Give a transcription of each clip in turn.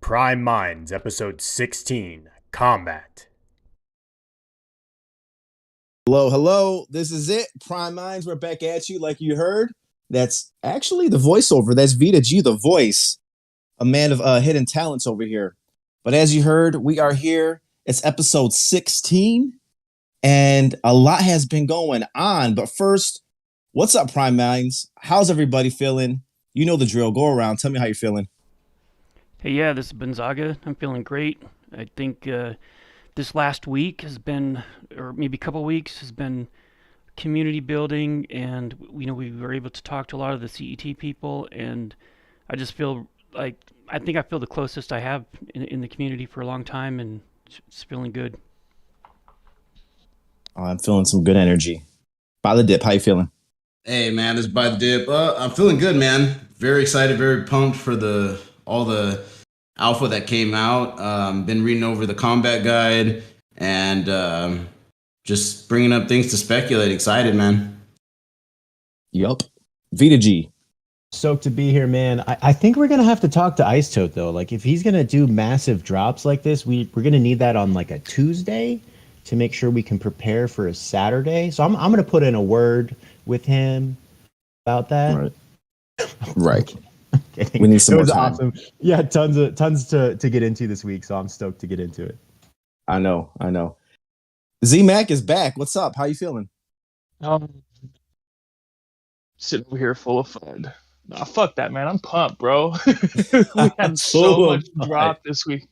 Prime Minds, Episode 16, Combat. Hello. This is it. Prime Minds, we're back at you like you heard. That's actually the voiceover. That's Vita G, the voice, a man of hidden talents over here. But as you heard, we are here. It's episode 16, and a lot has been going on. But first, what's up, Prime Minds? How's everybody feeling? You know the drill. Go around. Tell me how you're feeling. Hey, yeah, this is Gonzaga. I'm feeling great. I think this last week has been, or maybe a couple of weeks, has been community building, and we were able to talk to a lot of the CET people, and I just feel like I feel the closest I have in the community for a long time, and it's feeling good. I'm feeling some good energy. By the dip, how you feeling? Hey man, this is By the Dip. I'm feeling good, man. Very excited, very pumped for all the alpha that came out. Been reading over the combat guide and just bringing up things to speculate. Excited, man. Yup. Vita G. Stoked to be here, man. I think we're gonna have to talk to Ice Tote though. Like, if he's gonna do massive drops like this, we're gonna need that on like a Tuesday to make sure we can prepare for a Saturday. So I'm gonna put in a word with him about that. Right. We need some more time. Awesome. Yeah, tons to get into this week, so I'm stoked to get into it. I know. Z-Mac is back. What's up? How you feeling? Sitting over here full of fun. Nah, fuck that, man. I'm pumped, bro. We had so much drop this week.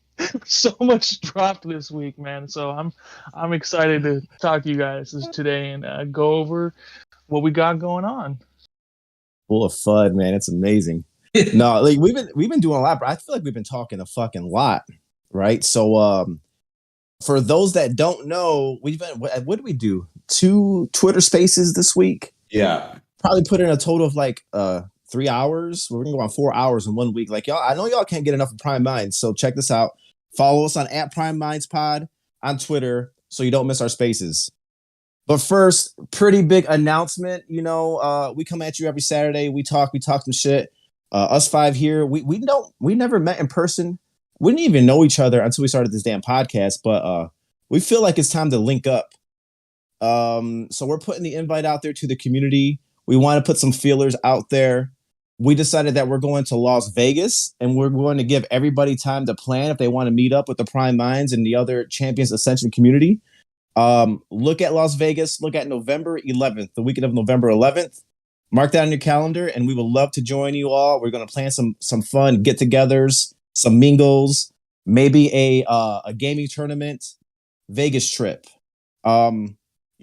So much dropped this week, man. So I'm excited to talk to you guys today and go over what we got going on. Full of FUD, man. It's amazing. No, like we've been doing a lot, but I feel like we've been talking a fucking lot, right? So for those that don't know, we've been what did we do? 2 Twitter Spaces this week. Yeah. Probably put in a total of like 3 hours. We're gonna go on 4 hours in 1 week. Like y'all, I know y'all can't get enough of Prime Minds, so check this out. Follow us on @PrimeMindsPod on Twitter so you don't miss our spaces. But first, pretty big announcement. We come at you every Saturday. We talk some shit. Us 5 here, we never met in person. We didn't even know each other until we started this damn podcast. But we feel like it's time to link up. So we're putting the invite out there to the community. We want to put some feelers out there. We decided that we're going to Las Vegas, and we're going to give everybody time to plan if they want to meet up with the Prime Minds and the other Champions Ascension community. Look at Las Vegas. Look at November 11th, the weekend of November 11th. Mark that on your calendar, and we would love to join you all. We're going to plan some fun get-togethers, some mingles, maybe a gaming tournament, Vegas trip. Y'all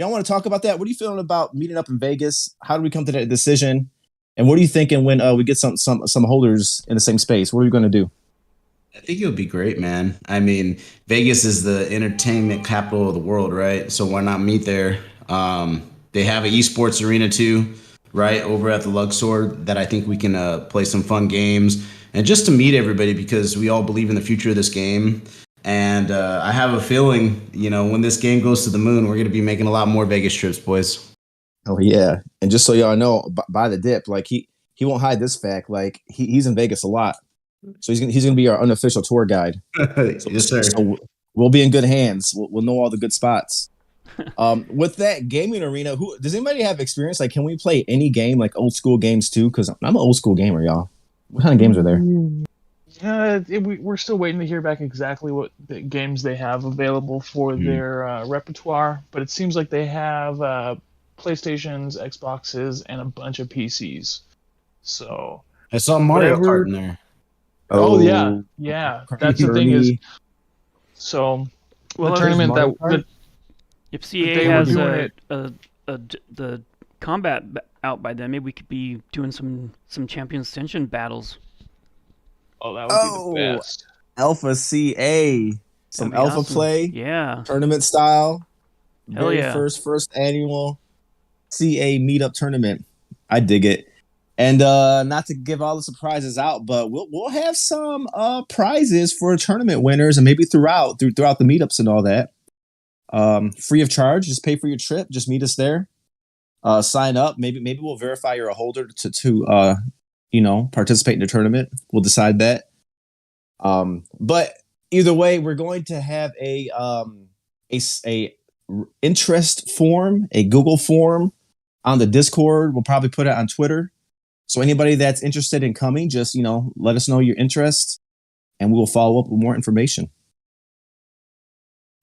want to talk about that? What are you feeling about meeting up in Vegas? How did we come to that decision? And what are you thinking when we get some holders in the same space? What are we going to do? I think it would be great, man. I mean, Vegas is the entertainment capital of the world, right? So why not meet there? They have an esports arena too, right, over at the Luxor that I think we can play some fun games and just to meet everybody because we all believe in the future of this game. And I have a feeling, when this game goes to the moon, we're going to be making a lot more Vegas trips, boys. Oh, yeah. And just so y'all know, by the dip, like he won't hide this fact. Like he's in Vegas a lot. So he's gonna be our unofficial tour guide. Yes, sir. So we'll be in good hands. We'll know all the good spots. With that gaming arena, does anybody have experience? Like, can we play any game, like old school games too? Because I'm an old school gamer, y'all. What kind of games are there? We're still waiting to hear back exactly what the games they have available for their repertoire, but it seems like they have PlayStations, Xboxes, and a bunch of PCs. So I saw Mario Kart in there. Oh yeah. That's the thing is, so Well, the tournament that if CA they were has doing the combat out by then, maybe we could be doing some Champions Ascension battles. Oh, that would be the best. Alpha CA, some That'd be alpha awesome. play, Yeah. tournament style. Hell Very yeah. first annual CA meetup tournament. I dig it. And not to give all the surprises out, but we'll have some prizes for tournament winners, and maybe throughout the meetups and all that. Free of charge. Just pay for your trip. Just meet us there. Sign up. Maybe we'll verify you're a holder to participate in the tournament. We'll decide that. But either way, we're going to have a interest form, a Google form on the Discord. We'll probably put it on Twitter. So anybody that's interested in coming, just let us know your interest, and we will follow up with more information.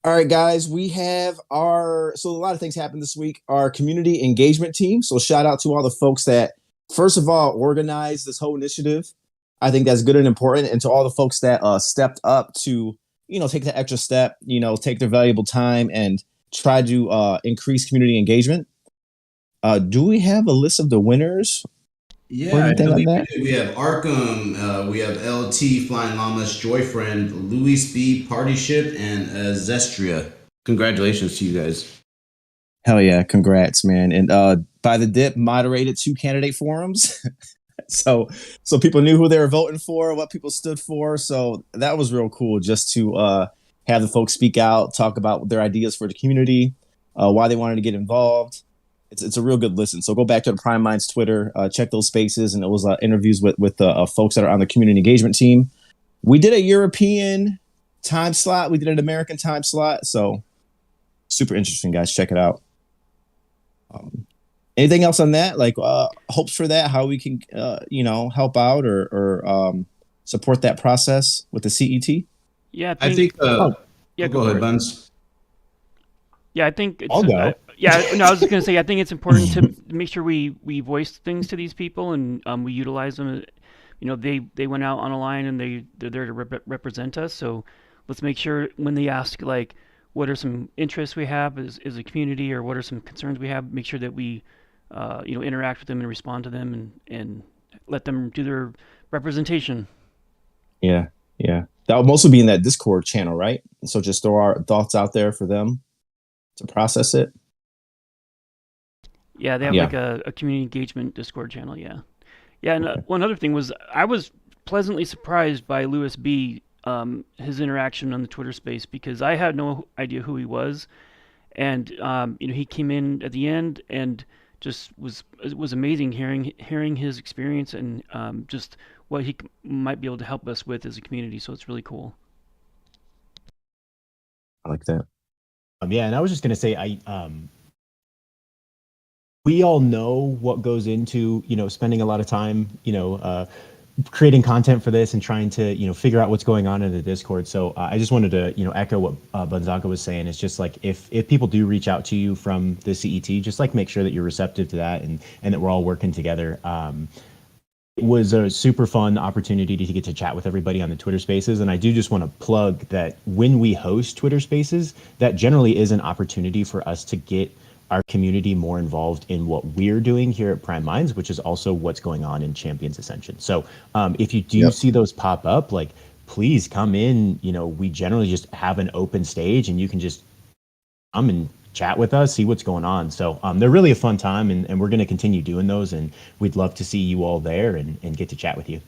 All right, guys, we have so a lot of things happened this week. Our community engagement team. So shout out to all the folks that, first of all, organized this whole initiative. I think that's good and important. And to all the folks that stepped up to, take that extra step, take their valuable time and try to increase community engagement. Do we have a list of the winners? Yeah, I believe we do. We have Arkham, we have LT, Flying Llamas, Joyfriend, Luis B, Party Ship, and Zestria. Congratulations to you guys. Hell yeah, congrats, man. And By the Dip moderated 2 candidate forums. so people knew who they were voting for, what people stood for. So that was real cool just to have the folks speak out, talk about their ideas for the community, why they wanted to get involved. It's a real good listen. So go back to the Prime Minds Twitter, check those spaces, and it was interviews with folks that are on the community engagement team. We did a European time slot. We did an American time slot. So super interesting, guys. Check it out. Anything else on that? Like hopes for that? How we can help out or support that process with the CET? Yeah, I think. go ahead, Buns. Yeah, I think it's. I'll go. I was just gonna say I think it's important to make sure we voice things to these people and we utilize them. They went out on a line and they're there to represent us. So let's make sure when they ask like, what are some interests we have as a community, or what are some concerns we have, make sure that we interact with them and respond to them and let them do their representation. Yeah. That would mostly be in that Discord channel, right? So just throw our thoughts out there for them to process it. Yeah, they have like a community engagement Discord channel. Yeah. And one other thing was I was pleasantly surprised by Louis B. His interaction on the Twitter space, because I had no idea who he was, and he came in at the end and just it was amazing hearing his experience and just what he might be able to help us with as a community. So it's really cool. I like that. And I was just gonna say we all know what goes into spending a lot of time creating content for this and trying to figure out what's going on in the Discord. So I just wanted to echo what Banzaka was saying. It's just like if people do reach out to you from the CET, just like make sure that you're receptive to that and that we're all working together. It was a super fun opportunity to get to chat with everybody on the Twitter Spaces. And I do just want to plug that when we host Twitter Spaces, that generally is an opportunity for us to get our community more involved in what we're doing here at Prime Minds, which is also what's going on in Champions Ascension. So if you do see those pop up, like please come in. We generally just have an open stage and you can just come and chat with us, see what's going on. So they're really a fun time and we're going to continue doing those, and we'd love to see you all there and get to chat with you.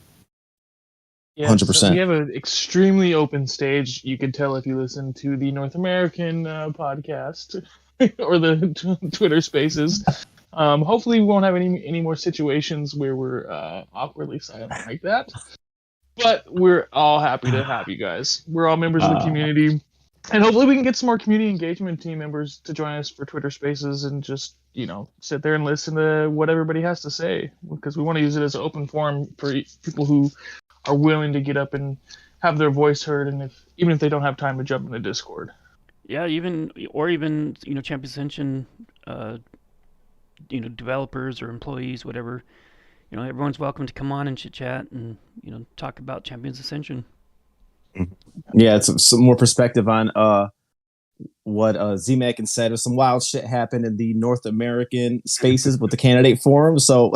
Yeah, 100%. So we have an extremely open stage. You can tell if you listen to the North American podcast or the Twitter Spaces. Hopefully we won't have any more situations where we're awkwardly silent like that. But we're all happy to have you guys. We're all members of the community. And hopefully we can get some more community engagement team members to join us for Twitter Spaces and just, sit there and listen to what everybody has to say. Because we want to use it as an open forum for people who are willing to get up and have their voice heard, and even if they don't have time to jump into Discord. Yeah, even Champions Ascension, developers or employees, whatever. Everyone's welcome to come on and chit chat and talk about Champions Ascension. Yeah, it's some more perspective on what Z-Mac said. Some wild shit happened in the North American spaces with the candidate forum. So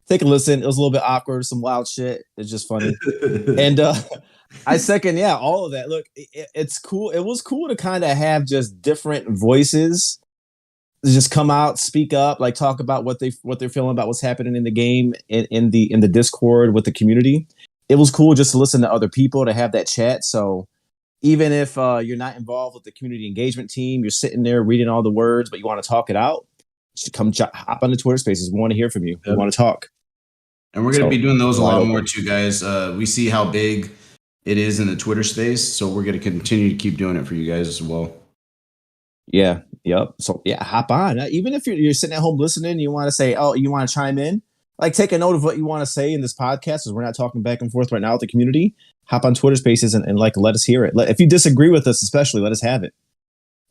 take a listen. It was a little bit awkward. Some wild shit. It's just funny. And I second, all of that. Look, it's cool. It was cool to kind of have just different voices just come out, speak up, like talk about what they're feeling about what's happening in the game in the Discord with the community. It was cool just to listen to other people, to have that chat. So even if you're not involved with the community engagement team, you're sitting there reading all the words, but you want to talk it out, just come hop on the Twitter Spaces. We want to hear from you. We want to talk. And we're going to be doing those a lot more too, guys. We see how big it is in the Twitter space. So we're going to continue to keep doing it for you guys as well. Yeah. Yep. So yeah, hop on. Even if you're sitting at home listening, and you want to say, oh, you want to chime in, like take a note of what you want to say in this podcast, because we're not talking back and forth right now with the community. Hop on Twitter Spaces and like let us hear it. If you disagree with us, especially, let us have it.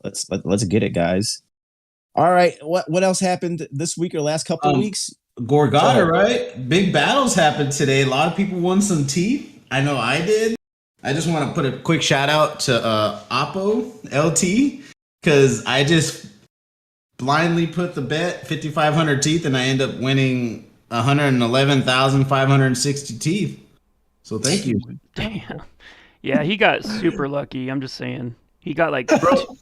Let's get it, guys. All right. What else happened this week or last couple of weeks? Gorgata, right? Big battles happened today. A lot of people won some teeth. I know I did. I just want to put a quick shout out to Oppo LT, because I just blindly put the bet 5,500 teeth and I end up winning 111,560 teeth. So thank you. Damn. Yeah, he got super lucky. I'm just saying. He got like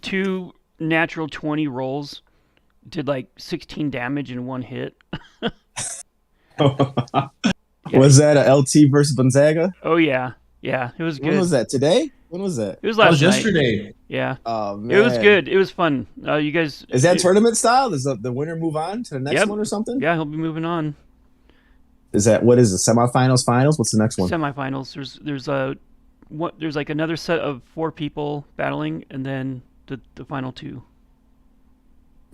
two natural 20 rolls, did like 16 damage in one hit. Was that a LT versus Gonzaga? Oh yeah, it was good. When was that? Today? When was that? It was last night. Yesterday. Yeah. Oh man, it was good. It was fun. You guys. Is that tournament style? Does the winner move on to the next one or something? Yeah, he'll be moving on. Is that what is the semifinals, finals? What's the next one? Semifinals. There's like another set of 4 people battling, and then the final 2.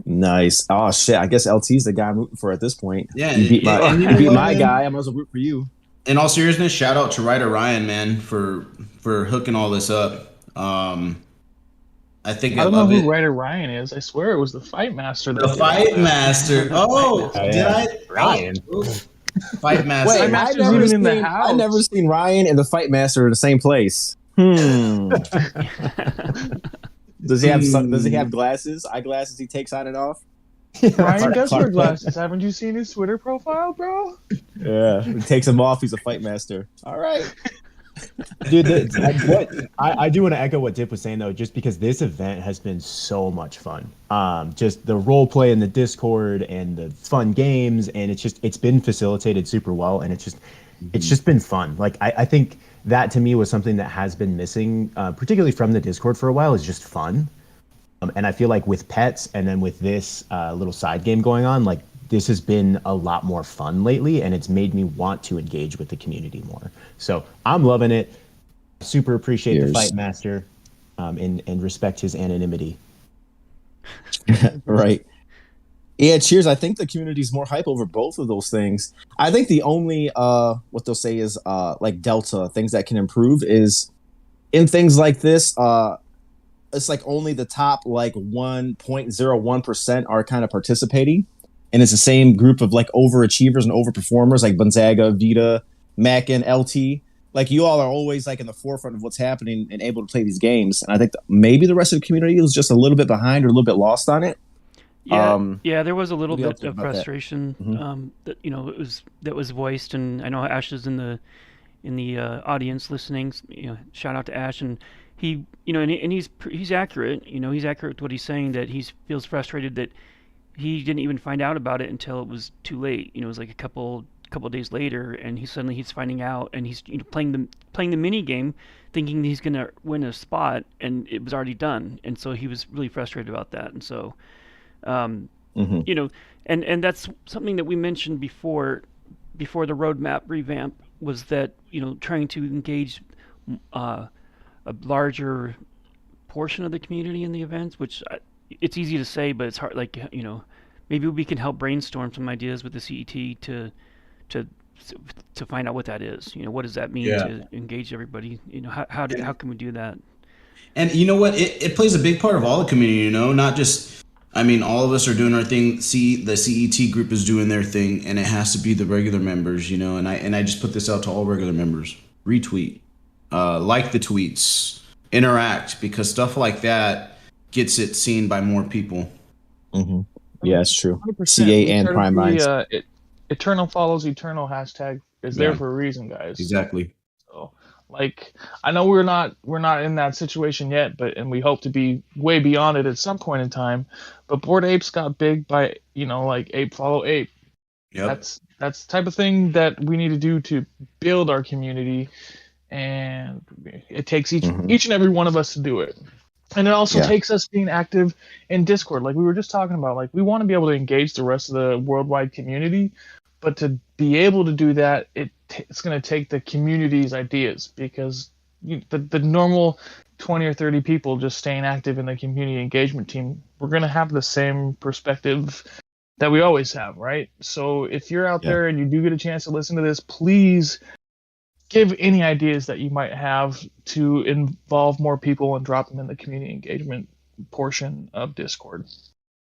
Nice. Oh shit! I guess LT's the guy I'm rooting for at this point. Yeah, you beat my man, guy. I might as well root for you. In all seriousness, shout out to Ryder Ryan, man, for hooking all this up. I think I don't know who Ryder Ryan is. I swear it was the Fight Master. The Fight Master. Oh, yeah. did I? Ryan. Fight Master. Wait, Fight Master's even in the house. I've never seen Ryan and the Fight Master in the same place. Does he have glasses? Eyeglasses he takes on and off? Ryan does wear glasses. Haven't you seen his Twitter profile, bro? Yeah, he takes them off. He's a Fight Master. All right. Dude, I do want to echo what Dip was saying though, just because this event has been so much fun. Just the role play in the Discord and the fun games, and it's been facilitated super well, and it's just been fun. Like I think that to me was something that has been missing, particularly from the Discord for a while, is just fun. And I feel like with pets and then with this little side game going on, like this has been a lot more fun lately, and it's made me want to engage with the community more. So I'm loving it. Super appreciate the Fight Master, and respect his anonymity. Right. Yeah, cheers. I think the community's more hype over both of those things. I think the only what they'll say is like delta things that can improve is in things like this. It's like only the top like 1.01% are kind of participating. And it's the same group of like overachievers and overperformers like Gonzaga, Vita, Mac, and LT. Like you all are always like in the forefront of what's happening and able to play these games. And I think maybe the rest of the community was just a little bit behind or a little bit lost on it. Yeah, there was a little bit of frustration that was voiced, and I know Ash is in the audience listening. Shout out to Ash, and he and he's accurate. He's accurate with what he's saying, that he feels frustrated that he didn't even find out about it until it was too late. It was like a couple days later, and he's finding out, and he's playing the mini game, thinking he's gonna win a spot, and it was already done, and so he was really frustrated about that, and so, and that's something that we mentioned before the roadmap revamp, was that trying to engage a larger portion of the community in the events, which it's easy to say, but it's hard. Like maybe we can help brainstorm some ideas with the CET to find out what that is. What does that mean to engage everybody? How can we do that? And you know what? It plays a big part of all the community. Not just. I mean, all of us are doing our thing. The CET group is doing their thing, and it has to be the regular members. And I just put this out to all regular members. Retweet, like the tweets, interact, because stuff like that gets it seen by more people. Mm-hmm. Yeah, it's true. 100%. CA and Prime Minds. Eternal follows eternal hashtag is there for a reason, guys. Exactly. So, like, I know we're not in that situation yet, and we hope to be way beyond it at some point in time. But Bored Apes got big by like ape follow ape. Yep. That's the type of thing that we need to do to build our community, and it takes each and every one of us to do it. And it also takes us being active in Discord, like we were just talking about. Like, we want to be able to engage the rest of the worldwide community, but to be able to do that, it's going to take the community's ideas, because the normal 20 or 30 people just staying active in the community engagement team, we're going to have the same perspective that we always have, right? So if you're out there and you do get a chance to listen to this, please give any ideas that you might have to involve more people and drop them in the community engagement portion of Discord.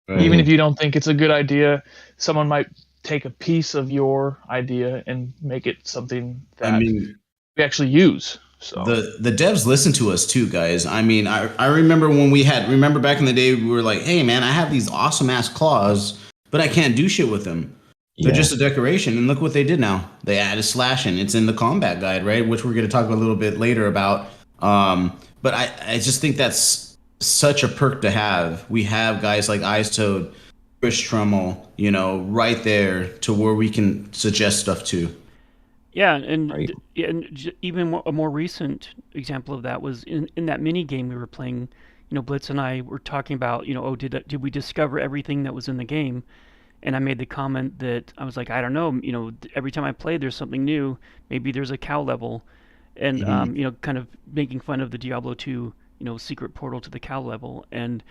Right. Even if you don't think it's a good idea, someone might take a piece of your idea and make it something that we actually use. So the devs listen to us too, guys. I mean, I remember when remember back in the day, we were like, hey man, I have these awesome ass claws, but I can't do shit with them. They're just a decoration. And look what they did now. They added slashing. It's in the combat guide, right? Which we're going to talk a little bit later about. But I just think that's such a perk to have. We have guys like Ice Toad, Chris Trummel, right there to where we can suggest stuff to. Yeah, and even a more recent example of that was in that mini game we were playing. Blitz and I were talking about, did we discover everything that was in the game? And I made the comment that I was like, I don't know, every time I play, there's something new. Maybe there's a cow level, and kind of making fun of the Diablo 2, secret portal to the cow level. And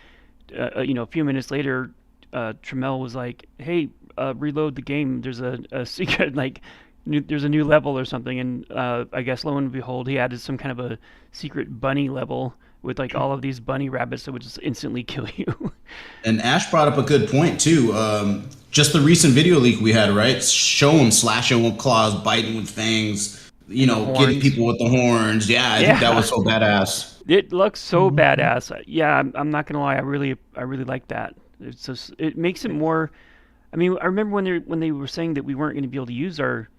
a few minutes later, Trammell was like, hey, reload the game. There's a secret there's a new level or something, and I guess lo and behold, he added some kind of a secret bunny level with like all of these bunny rabbits that would just instantly kill you. And Ash brought up a good point too. Just the recent video leak we had, right? Showing slashing with claws, biting with fangs, getting people with the horns. Yeah, I think that was so badass. It looks so badass. Yeah, I'm not gonna lie. I really like that. It's just, it makes it more. I mean, I remember when they were saying that we weren't going to be able to use our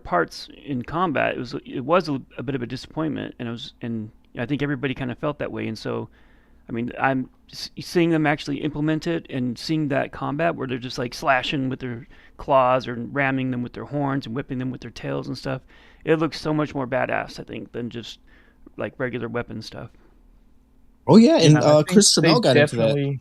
parts in combat. It was a bit of a disappointment, and I think everybody kind of felt that way. And so, I mean, I'm seeing them actually implement it and seeing that combat where they're just like slashing with their claws or ramming them with their horns and whipping them with their tails and stuff. It looks so much more badass, I think, than just like regular weapon stuff. Oh yeah, and Chris Trammell got into that.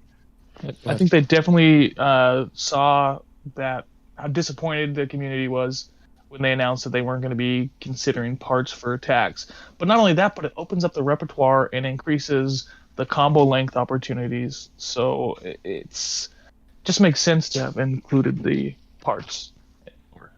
I think they definitely saw that how disappointed the community was when they announced that they weren't going to be considering parts for attacks. But not only that, but it opens up the repertoire and increases the combo length opportunities. So it's just makes sense to have included the parts.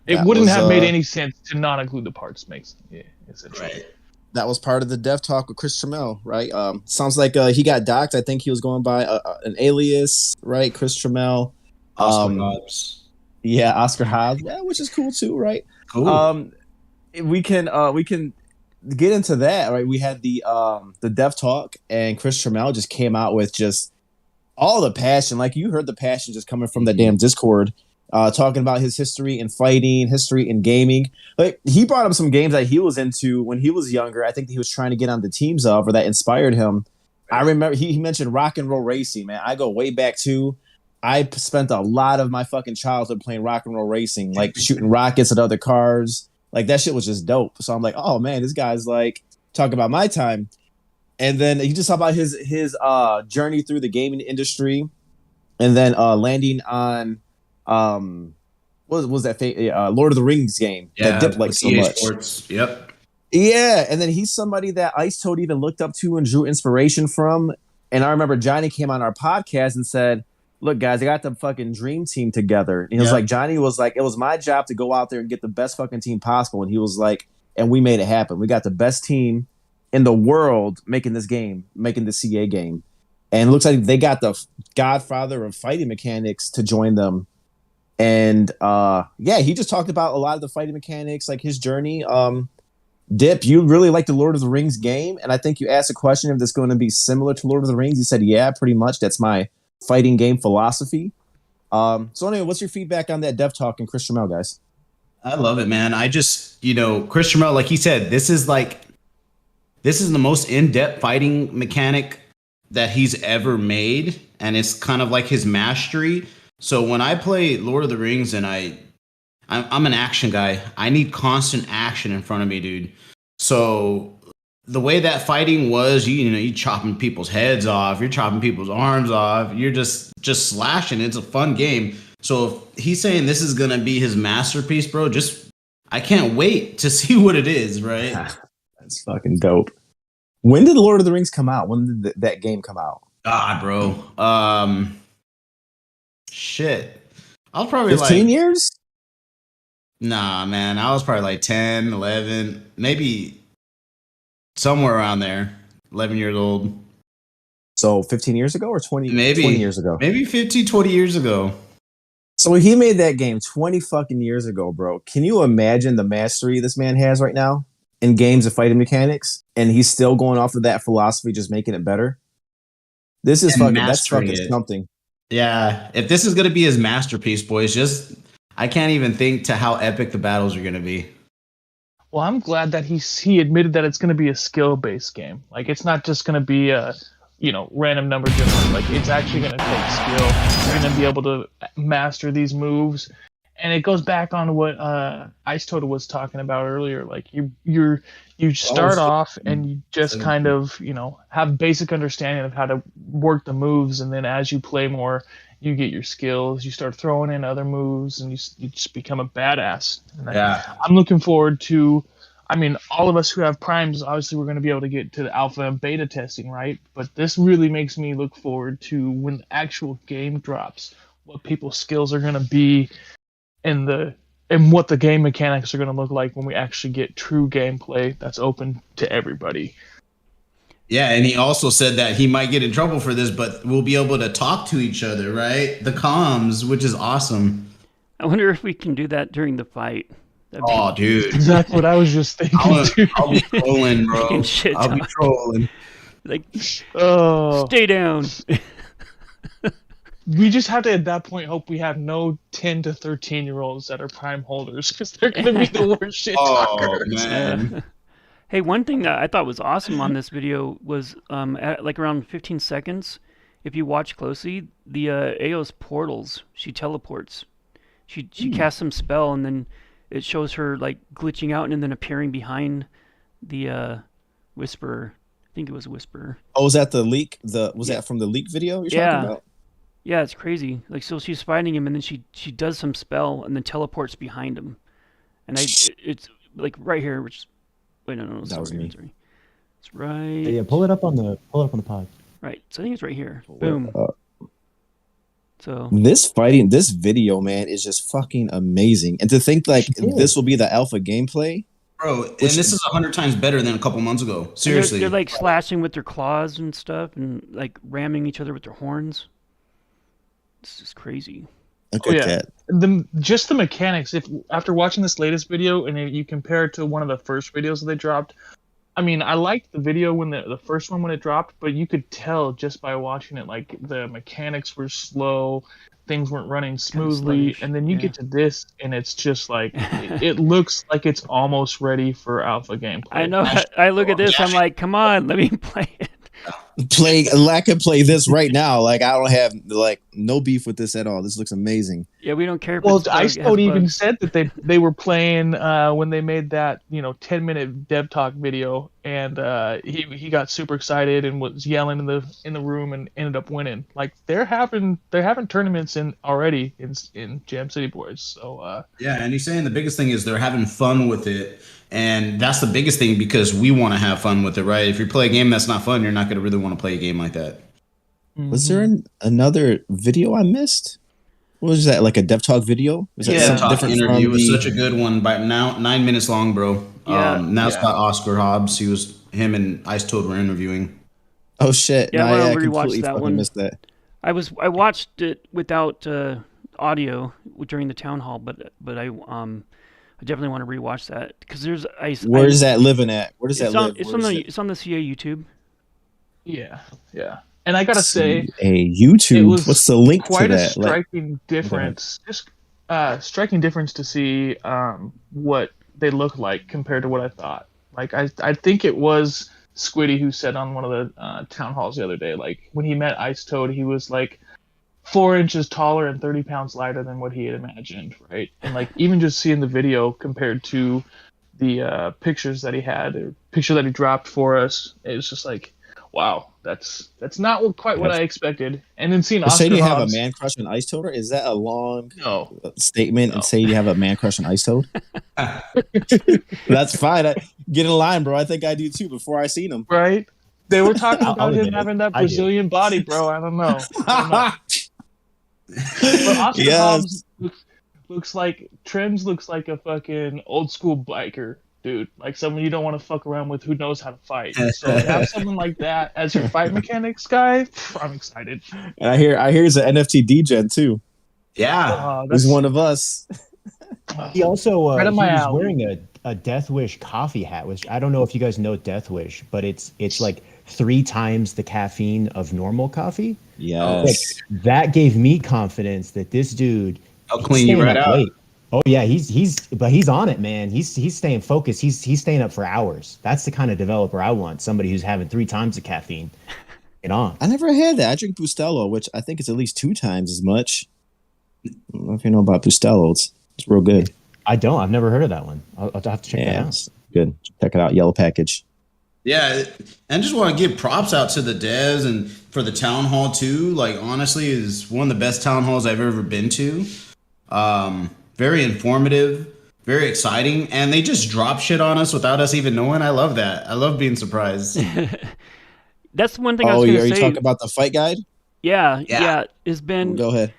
It wouldn't have made any sense to not include the parts. Right. That was part of the dev talk with Chris Trammell, right? Sounds like he got docked. I think he was going by an alias, right? Chris Trammell. Oscar Hobbs. Yeah, Oscar Hobbs. Yeah, which is cool too, right? Cool. We can get into that, right? We had the dev talk, and Chris Trammell just came out with just all the passion. Like you heard the passion just coming from the damn Discord. Talking about his history in fighting, history in gaming. Like he brought up some games that he was into when he was younger. I think he was trying to get on the teams of, or that inspired him. I remember he mentioned rock and roll racing. Man, I go way back too. I spent a lot of my fucking childhood playing rock and roll racing, like shooting rockets at other cars. Like that shit was just dope. So I'm like, oh man, this guy's like talking about my time. And then he just talked about his journey through the gaming industry, and then landing on what was that Lord of the Rings game that dipped like so much. Sports. Yep. Yeah, and then he's somebody that Ice Toad even looked up to and drew inspiration from. And I remember Johnny came on our podcast and said, look, guys, I got the fucking dream team together. And he was like, Johnny was like, it was my job to go out there and get the best fucking team possible. And he was like, and we made it happen. We got the best team in the world making this game, making the CA game. And it looks like they got the godfather of fighting mechanics to join them. And he just talked about a lot of the fighting mechanics, like his journey. Dip, you really like the Lord of the Rings game, and I think you asked a question if it's going to be similar to Lord of the Rings. You said, yeah, pretty much. That's my fighting game philosophy. So anyway, what's your feedback on that dev talk and Chris Trammell, guys? I love it, man. I just, Chris Trammell, like he said, this is the most in-depth fighting mechanic that he's ever made, and it's kind of like his mastery. So when I play Lord of the Rings and I'm an action guy, I need constant action in front of me, dude. So the way that fighting was, you chopping people's heads off, you're chopping people's arms off, you're just slashing. It's a fun game. So if he's saying this is gonna be his masterpiece, bro, I can't wait to see what it is, right? That's fucking dope. When did Lord of the Rings come out? When did that game come out? Bro. Shit. I was probably 15 like, years? nah, man. I was probably like 10, 11, maybe somewhere around there. 11 years old. So 15 years ago or 20 Maybe years ago? Maybe 15, 20 years ago. So he made that game 20 fucking years ago, bro. Can you imagine the mastery this man has right now in games of fighting mechanics? And he's still going off of that philosophy, just making it better. This is And fucking, that's mastering fucking it. something. Yeah. If this is going to be his masterpiece, boys, I can't even think to how epic the battles are going to be. Well, I'm glad that he admitted that it's going to be a skill based game. Like it's not just going to be a random number generator. Like it's actually going to take skill. You're going to be able to master these moves, and it goes back on what Ice Total was talking about earlier. Like you start off and you just kind of have basic understanding of how to work the moves, and then as you play more, you get your skills. You start throwing in other moves, and you just become a badass. And I'm looking forward to. I mean, all of us who have primes, obviously, we're going to be able to get to the alpha and beta testing, right? But this really makes me look forward to when the actual game drops, what people's skills are going to be, and what the game mechanics are going to look like when we actually get true gameplay that's open to everybody. Yeah, and he also said that he might get in trouble for this, but we'll be able to talk to each other, right? The comms, which is awesome. I wonder if we can do that during the fight. Oh, dude. Exactly what I was just thinking. I'll be trolling, bro. I'll be trolling. Like, stay down. We just have to, at that point, hope we have no 10 to 13-year-olds that are prime holders, because they're going to be the worst shit talkers. Oh, man. Hey, one thing that I thought was awesome on this video was at like around 15 seconds, if you watch closely, the Ao's portals, she teleports. She casts some spell, and then it shows her like glitching out and then appearing behind the Whisperer. I think it was Whisperer. Oh, was that the leak? Was that from the leak video you're talking about? Yeah, it's crazy. Like, so she's fighting him, and then she does some spell, and then teleports behind him. And it's like right here. Which, wait, no, that was me. Sorry. It's right. Yeah, pull it up on the pod. Right. So I think it's right here. Boom. So this video, man, is just fucking amazing. And to think like this will be the alpha gameplay. Bro, and this is 100 times better than a couple months ago. Seriously. They're like slashing with their claws and stuff, and like ramming each other with their horns. It's just crazy. Look at that. Just the mechanics. If after watching this latest video and you compare it to one of the first videos that they dropped, I mean, I liked the video when the first one when it dropped, but you could tell just by watching it, like the mechanics were slow, things weren't running smoothly, and then you get to this, and it's just like it looks like it's almost ready for alpha gameplay. I know. I look at this, I'm like, come on, let me play it. I could play this right now. Like I don't have like no beef with this at all. This looks amazing. Yeah, we don't care. If well, Ice Toad even said that they were playing when they made that 10-minute dev talk video, and he got super excited and was yelling in the room and ended up winning. Like they're having tournaments already in Jam City Boys. So yeah, and he's saying the biggest thing is they're having fun with it. And that's the biggest thing because we want to have fun with it, right? If you play a game that's not fun, you're not going to really want to play a game like that. Was there another video I missed? What was that? Like a Dev Talk video? Was that something different interview? It was such a good one. But now 9 minutes long, bro. Now it's got Oscar Hobbs. Him and Ice Toad were interviewing. Oh shit! Yeah, I completely that one. Missed that. I watched it without audio during the town hall, but I definitely want to rewatch that because there's ice. Where is that living at? Where does that live? It's on the CA YouTube. Yeah. And I gotta say, YouTube. What's the link to that? Quite a striking difference. Just striking difference to see what they look like compared to what I thought. Like I think it was Squiddy who said on one of the town halls the other day, like when he met Ice Toad, he was like 4 inches taller and 30 pounds lighter than what he had imagined, right? And like even just seeing the video compared to the pictures that he had, or picture that he dropped for us, it was just like, wow, that's not quite what I expected. And then seeing Oscar say you Hobbs, have a man crush on Ice Toad, or is that a long no statement? No. And say you have a man crush on Ice Toad? That's fine. Get in line, bro. I think I do too. Before I seen him, Right? They were talking I'll about him admit it. having that I do. Brazilian body, bro. I don't know. But Oscar Hobbs yes. looks like Trims looks like a fucking old school biker, dude. Like someone you don't want to fuck around with who knows how to fight. So to have someone like that as your fight mechanics guy, I'm excited. And I hear he's an NFT degen too. Yeah. He's one of us. He also Right up he my was alley. wearing a Death Wish coffee hat, which I don't know if you guys know Death Wish, but it's like 3 times the caffeine of normal coffee. Yes. Like, that gave me confidence that this dude I'll he's clean you staying right up out. late. Oh yeah, he's on it, man. He's staying focused. He's staying up for hours. That's the kind of developer I want. Somebody who's having 3 times the caffeine. Get on. I never had that. I drink Bustelo, which I think is at least 2 times as much. I don't know if you know about Bustelo. It's real good. I don't. I've never heard of that one. I'll have to check that out. It's good. Check it out. Yellow package. Yeah, and just want to give props out to the devs and for the town hall too. Like honestly, is one of the best town halls I've ever been to. Very informative, very exciting, and they just drop shit on us without us even knowing. I love that. I love being surprised. That's one thing I Oh, was are going to you say. talking about the fight guide? Yeah. It's been Go ahead.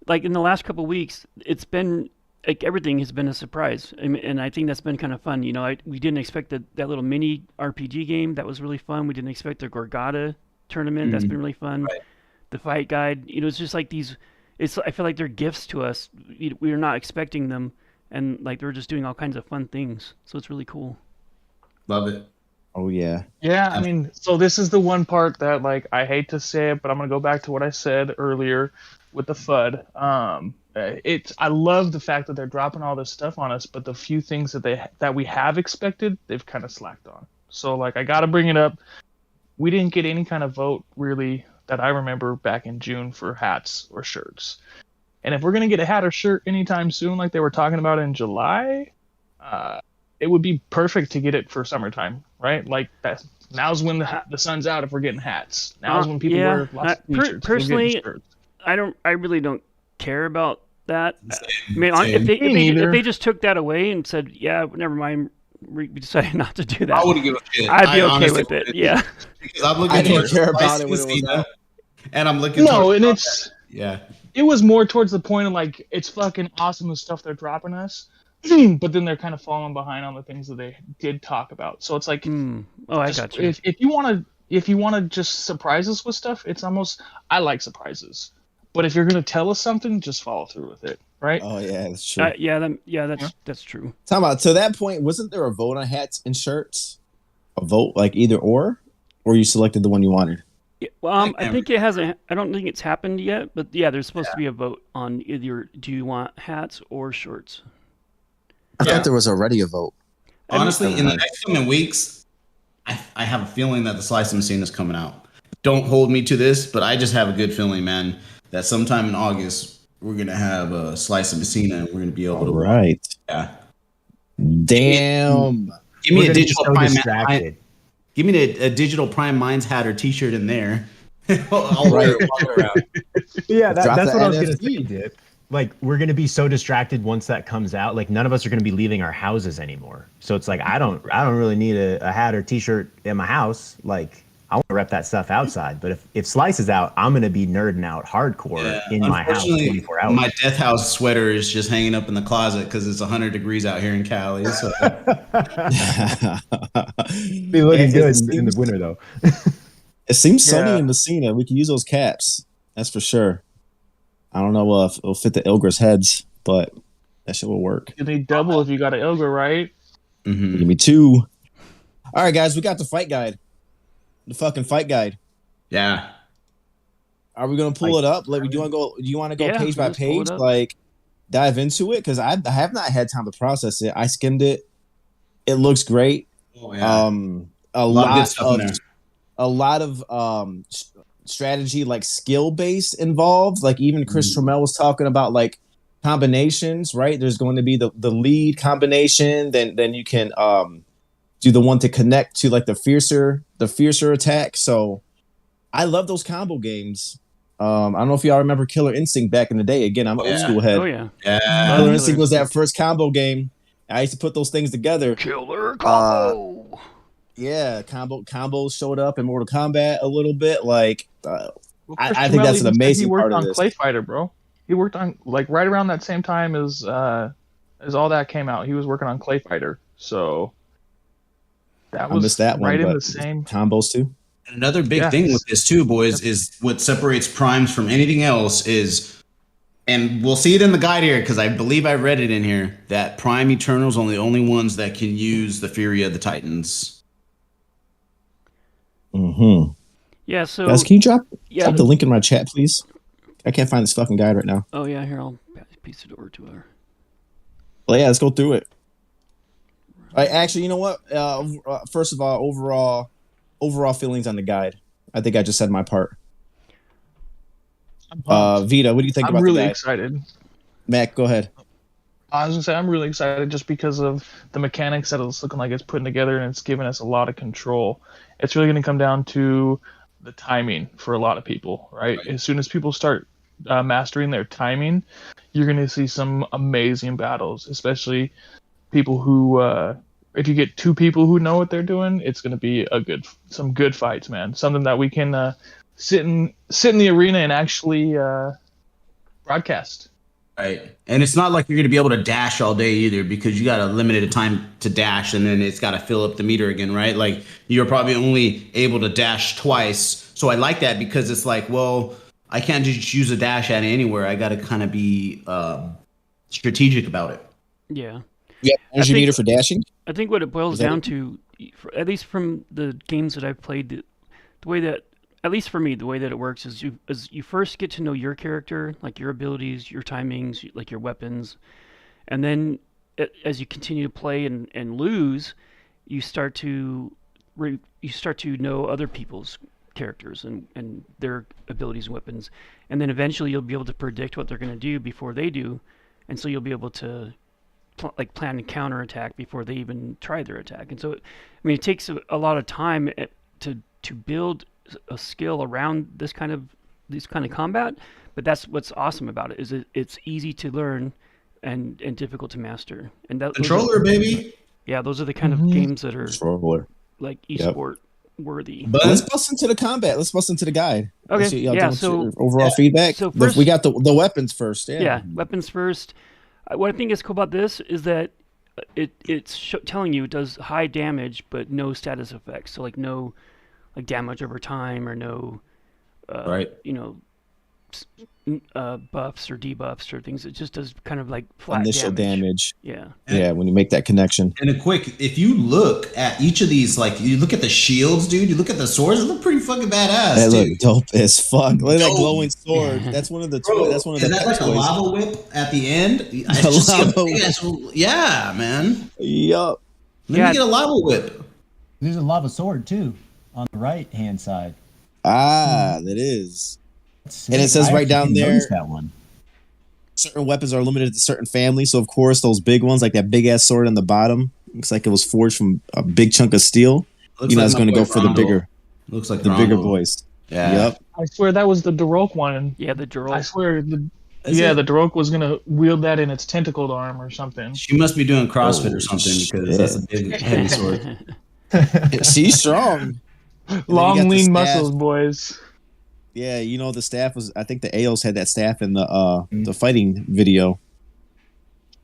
like in the last couple of weeks. It's been like everything has been a surprise, and I think that's been kind of fun. You know, we didn't expect that little mini RPG game that was really fun. We didn't expect the Gorgata tournament. That's been really fun. Right. The fight guide. You know, it's just like these. I feel like they're gifts to us. We are not expecting them, and like they're just doing all kinds of fun things. So it's really cool. Love it. Oh yeah. Yeah, I mean, so this is the one part that, like, I hate to say it, but I'm gonna go back to what I said earlier with the FUD. I love the fact that they're dropping all this stuff on us, but the few things that we have expected, they've kind of slacked on. So, like, I gotta bring it up. We didn't get any kind of vote really that I remember back in June for hats or shirts. And if we're gonna get a hat or shirt anytime soon, like they were talking about in July, it would be perfect to get it for summertime, right? Like that. Now's when the sun's out. If we're getting hats, now's when people wear lots of t-shirts. Personally, shirts. I really don't care about that. I mean, Same. if they just took that away and said, yeah, never mind, we decided not to do that. I wouldn't give a shit. I'd be I okay honestly with it. wouldn't. Yeah. Because I'm looking I didn't towards care about it when Spice it was Messina, out. and I'm looking. No, towards and it's yeah. it was more towards the point of like it's fucking awesome the stuff they're dropping us, but then they're kind of falling behind on the things that they did talk about. So it's like, Oh, I just- got you. if you want to just surprise us with stuff, it's almost I like surprises. But if you're gonna tell us something, just follow through with it, right? Oh yeah, that's true. That's true. Talking about to that point, wasn't there a vote on hats and shirts? A vote like either or you selected the one you wanted? Yeah, well, I think it hasn't. I don't think it's happened yet, but yeah, there's supposed to be a vote on either. Do you want hats or shorts? I thought there was already a vote. Honestly, in the next coming weeks, I have a feeling that the Slice Machine is coming out. Don't hold me to this, but I just have a good feeling, man, that sometime in August we're gonna have a Slice of Messina and we're gonna be able to. All right. Yeah. Damn. Give me We're a gonna be digital so Prime. distracted. Give me a digital Prime Minds hat or T-shirt in there. I'll wear it while they're out. Yeah, Drop that's the what I was gonna NFT. say, Dip. Like we're gonna be so distracted once that comes out. Like none of us are gonna be leaving our houses anymore. So it's like I don't really need a hat or T-shirt in my house. Like I want to rep that stuff outside. But if Slice is out, I'm gonna be nerding out hardcore in my house Unfortunately, 24 hours. my Death House sweater is just hanging up in the closet because it's 100 degrees out here in Cali. So be looking It good in seems- the winter though. It seems sunny Yeah. in Messina. We can use those caps. That's for sure. I don't know if it'll fit the Ilgris heads, but that shit will work. You need double if you got an Ilga, right? mhm. Give me 2. All right, guys, we got the fight guide. The fucking fight guide. Yeah. Are we gonna pull it up? Like, do you want to go Yeah, page by let's pull it page? up. Like, dive into it because I have not had time to process it. I skimmed it. It looks great. Oh, yeah. A lot of good lot stuff in of there. a lot of strategy, like skill based involved. Like even Chris Trammell was talking about like combinations, right? There's going to be the lead combination, then you can do the one to connect to like the fiercer attack. So I love those combo games. I don't know if y'all remember Killer Instinct back in the day. Again, I'm an old Yeah. school head. Oh yeah. Yeah. Killer Killer Instinct was that Instinct. first combo game. I used to put those things together. Killer combo. Yeah, combos showed up in Mortal Kombat a little bit. Like, Well, I think that's an amazing he worked part of on this. Clay Fighter, bro. He worked on like right around that same time as all that came out. He was working on Clay Fighter, so that I was missed that right one, in but the same. combos too. Another big Yeah. thing with this too, boys, is what separates primes from anything else is, and we'll see it in the guide here because I believe I read it in here that Prime Eternals are the only ones that can use the Fury of the Titans. Mm-hmm. Yeah. So Guys, can you drop yeah. the link in my chat, please? I can't find this fucking guide right now. Oh yeah. Here, I'll piece it over to her. Well, yeah, let's go through it. Actually, you know what? First of all, overall feelings on the guide. I think I just said my part. I'm pumped. Vita, what do you think I'm about really the guide? excited. Mac, go ahead. I was gonna say I'm really excited just because of the mechanics that it's looking like it's putting together, and it's giving us a lot of control. It's really gonna come down to the timing for a lot of people, right? As soon as people start mastering their timing, you're gonna see some amazing battles, especially people who. If you get two people who know what they're doing, it's gonna be some good fights, man. Something that we can sit in the arena and actually broadcast. Right. And it's not like you're going to be able to dash all day either because you got a limited time to dash and then it's got to fill up the meter again, right? Like you're probably only able to dash twice. So I like that because it's like, well, I can't just use a dash at anywhere. I got to kind of be strategic about it. Yeah. Yeah, energy meter for dashing. I think what it boils Is that down it? to, at least from the games that I've played, the way that, at least for me, the way that it works is you first get to know your character, like your abilities, your timings, like your weapons, and then as you continue to play and lose, you start to know other people's characters and their abilities and weapons, and then eventually you'll be able to predict what they're going to do before they do, and so you'll be able to plan a counterattack before they even try their attack. And so, I mean, it takes a lot of time to build a skill around this kind of combat. But that's what's awesome about it is it's easy to learn and difficult to master. And that Controller, baby. Yeah, those are the kind of games that are Controller. like esport worthy. But Let's bust into the combat. Let's bust into the guide. Okay. Let's see, y'all Yeah, doing so- your overall feedback. so first- we got the weapons first. Yeah. Yeah, weapons first. What I think is cool about this is that it's telling you it does high damage but no status effects. So like no like damage over time or no right. Buffs or debuffs or things. It just does kind of like flat Initial damage. Yeah. Yeah, when you make that connection. And a quick, if you look at each of these, like you look at the shields, dude, you look at the swords, they look pretty fucking badass. That dude. look dope as fuck. Look at that Dope. glowing sword. That's one of the Bro, that's one of is the that like a toys. lava whip at the end? I A just see a lava big ass- yeah, man. Yup. Let Yeah. me get a lava whip. There's a lava sword too on the right hand side. Ah, that is. Sick. And it says I right actually down didn't there- notice that one. Certain weapons are limited to certain families. So of course those big ones, like that big ass sword on the bottom, looks like it was forged from a big chunk of steel. Looks You know, like it's my going to boy go for the Rondo. bigger Looks like bigger Rondo. boys. Yeah. Yep. I swear that was the Darok one. Yeah, the Droll. I swear Is the it? Darok was gonna wield that in its tentacled arm or something. She must be doing CrossFit Oh, or something because shit. that's a big heavy sword. She's strong. then you got Long, the lean staff. muscles, boys. Yeah, you know the staff was. I think the AOs had that staff in the fighting video.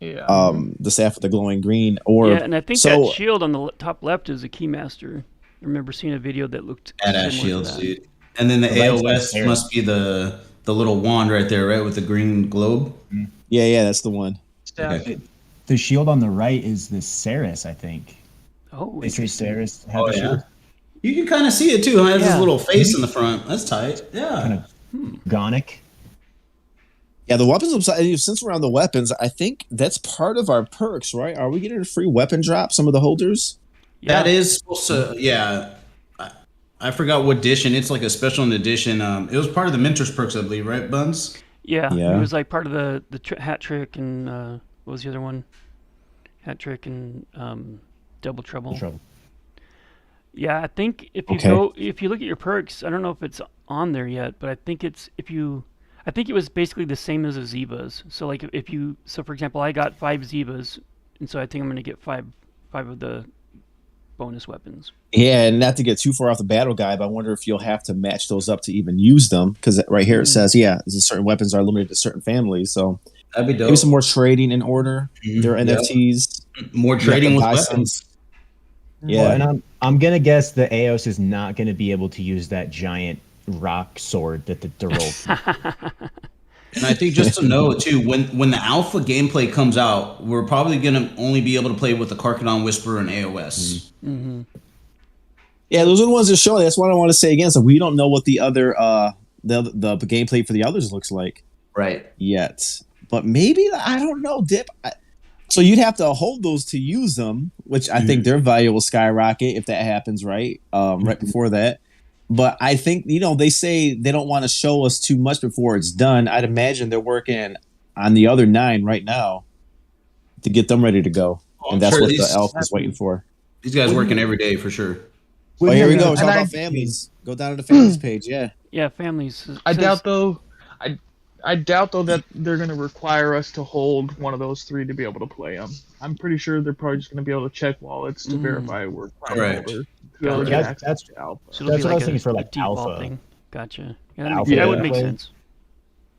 Yeah. The staff with the glowing green orb. Yeah, and I think So- that shield on the top left is a Keymaster. I remember seeing a video that looked Badass similar to shields, that. dude. And then the The light's like AOS Sarah. must be the little wand right there, right, with the green globe. Yeah, that's the one. Staff. Okay. The shield on the right is the Ceres, I think. Oh, Matrix Ceres. had Oh the yeah. shield. You can kind of see it too. It has Yeah. this little face in the front. That's tight. Yeah. Kind of Gonic. Yeah, the weapons. Since we're on the weapons, I think that's part of our perks, right? Are we getting a free weapon drop? Some of the holders. Yeah. That is supposed to. Yeah. I forgot what edition. It's like a special edition. It was part of the Mentors perks, I believe, right, Buns? Yeah, Yeah. it was like part of the hat trick and what was the other one? Hat trick and double trouble. Trouble. Yeah, I think if you Okay. if you look at your perks, I don't know if it's on there yet, but I think I think it was basically the same as the Zivas. So like if you, so for example, I got 5 Zivas and so I think I'm gonna get five of the bonus weapons. Yeah, and not to get too far off the battle guide, but I wonder if you'll have to match those up to even use them. Because right here it says, certain weapons are limited to certain families. So That'd be dope. maybe some more trading in order. There are NFTs. More You have to trading with buy weapons. Yeah. Well, and I'm gonna guess the Eos is not gonna be able to use that giant rock sword that the Derol. And I think just to know too, when the alpha gameplay comes out, we're probably gonna only be able to play with the Karkadon Whisperer and AOS. Mm-hmm. Yeah, those are the ones that show. That's what I want to say again. So we don't know what the other the gameplay for the others looks like Right. yet. But maybe I don't know, Dip. So you'd have to hold those to use them, which I think their value will skyrocket if that happens, right? Right before that. But I think, they say they don't want to show us too much before it's done. I'd imagine they're working on the other 9 right now to get them ready to go. And that's what the elf is waiting for. These guys working every day for sure. Oh, here we go. And Talk about families. Go down to the families page. Yeah. Yeah, families. I doubt though that they're going to require us to hold one of those 3 to be able to play them. I'm pretty sure they're probably just going to be able to check wallets to verify we're prime holder. That's So it'll That's be what I was like thinking for a like default alpha. thing. Gotcha. Yeah, Alpha that would make gameplay. sense.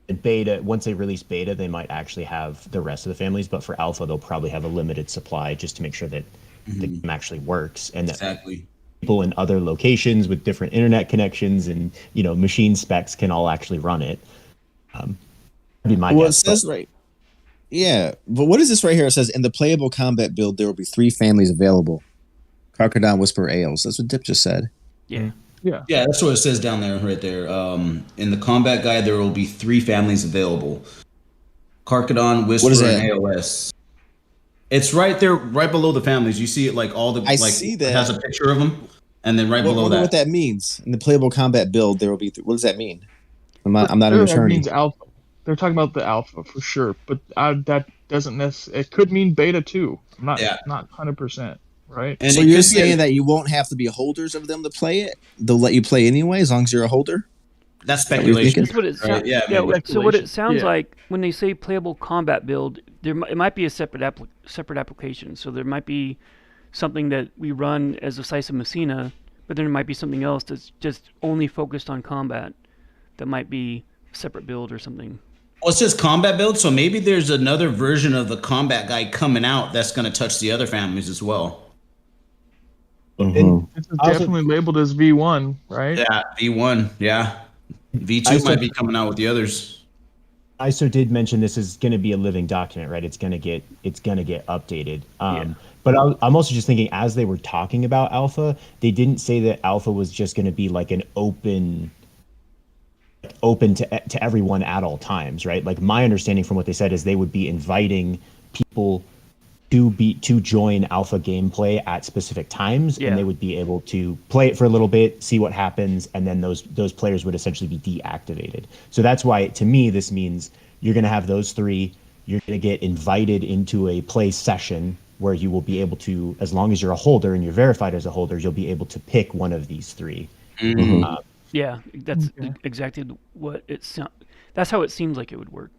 in beta. Once they release beta, they might actually have the rest of the families, but for alpha, they'll probably have a limited supply just to make sure that the game actually works and that Exactly. people in other locations with different internet connections and machine specs can all actually run it. That'd be my Well, guess. it says right. Yeah, but what is this right here? It says in the playable combat build, there will be 3 families available. Karkadon, Whisper, Ales. That's what Dip just said. Yeah. Yeah. Yeah, that's what it says down there, right there. In the combat guide, there will be 3 families available: Karkadon, Whisper, is and that? AOS. It's right there, right below the families. You see it like all the. I like, see It that. has a picture of them, and then right What, below wonder that. what that means. In the playable combat build, there will be. What does that mean? I'm not an That attorney. means alpha. They're talking about the alpha for sure, but that doesn't necessarily. It could mean beta too. I'm not 100%, right? And So it you're could be saying that you won't have to be holders of them to play it? They'll let you play anyway as long as you're a holder? that's what you're speculation. That's what it sounds. Right, yeah, Yeah. maybe. So what it sounds Yeah. like when they say playable combat build, it might be a separate application. So there might be something that we run as a Sisa Messina, but then there might be something else that's just only focused on combat. That might be a separate build or something. Well, it says combat build, so maybe there's another version of the combat guide coming out that's going to touch the other families as well. And This is Also- definitely labeled as V1, right? Yeah, V1, yeah. V2 I said- might be coming out with the others. ISO did mention this is going to be a living document, right? It's going to get updated. But I'm also just thinking, as they were talking about alpha, they didn't say that alpha was just going to be like an open to everyone at all times, right? Like my understanding from what they said is they would be inviting people to join alpha gameplay at specific times, Yeah. and they would be able to play it for a little bit, see what happens, and then those players would essentially be deactivated. So that's why, to me, this means you're going to have those 3. You're going to get invited into a play session where you will be able to, as long as you're a holder and you're verified as a holder, you'll be able to pick one of these 3. Yeah, that's exactly what that's how it seems like it would work.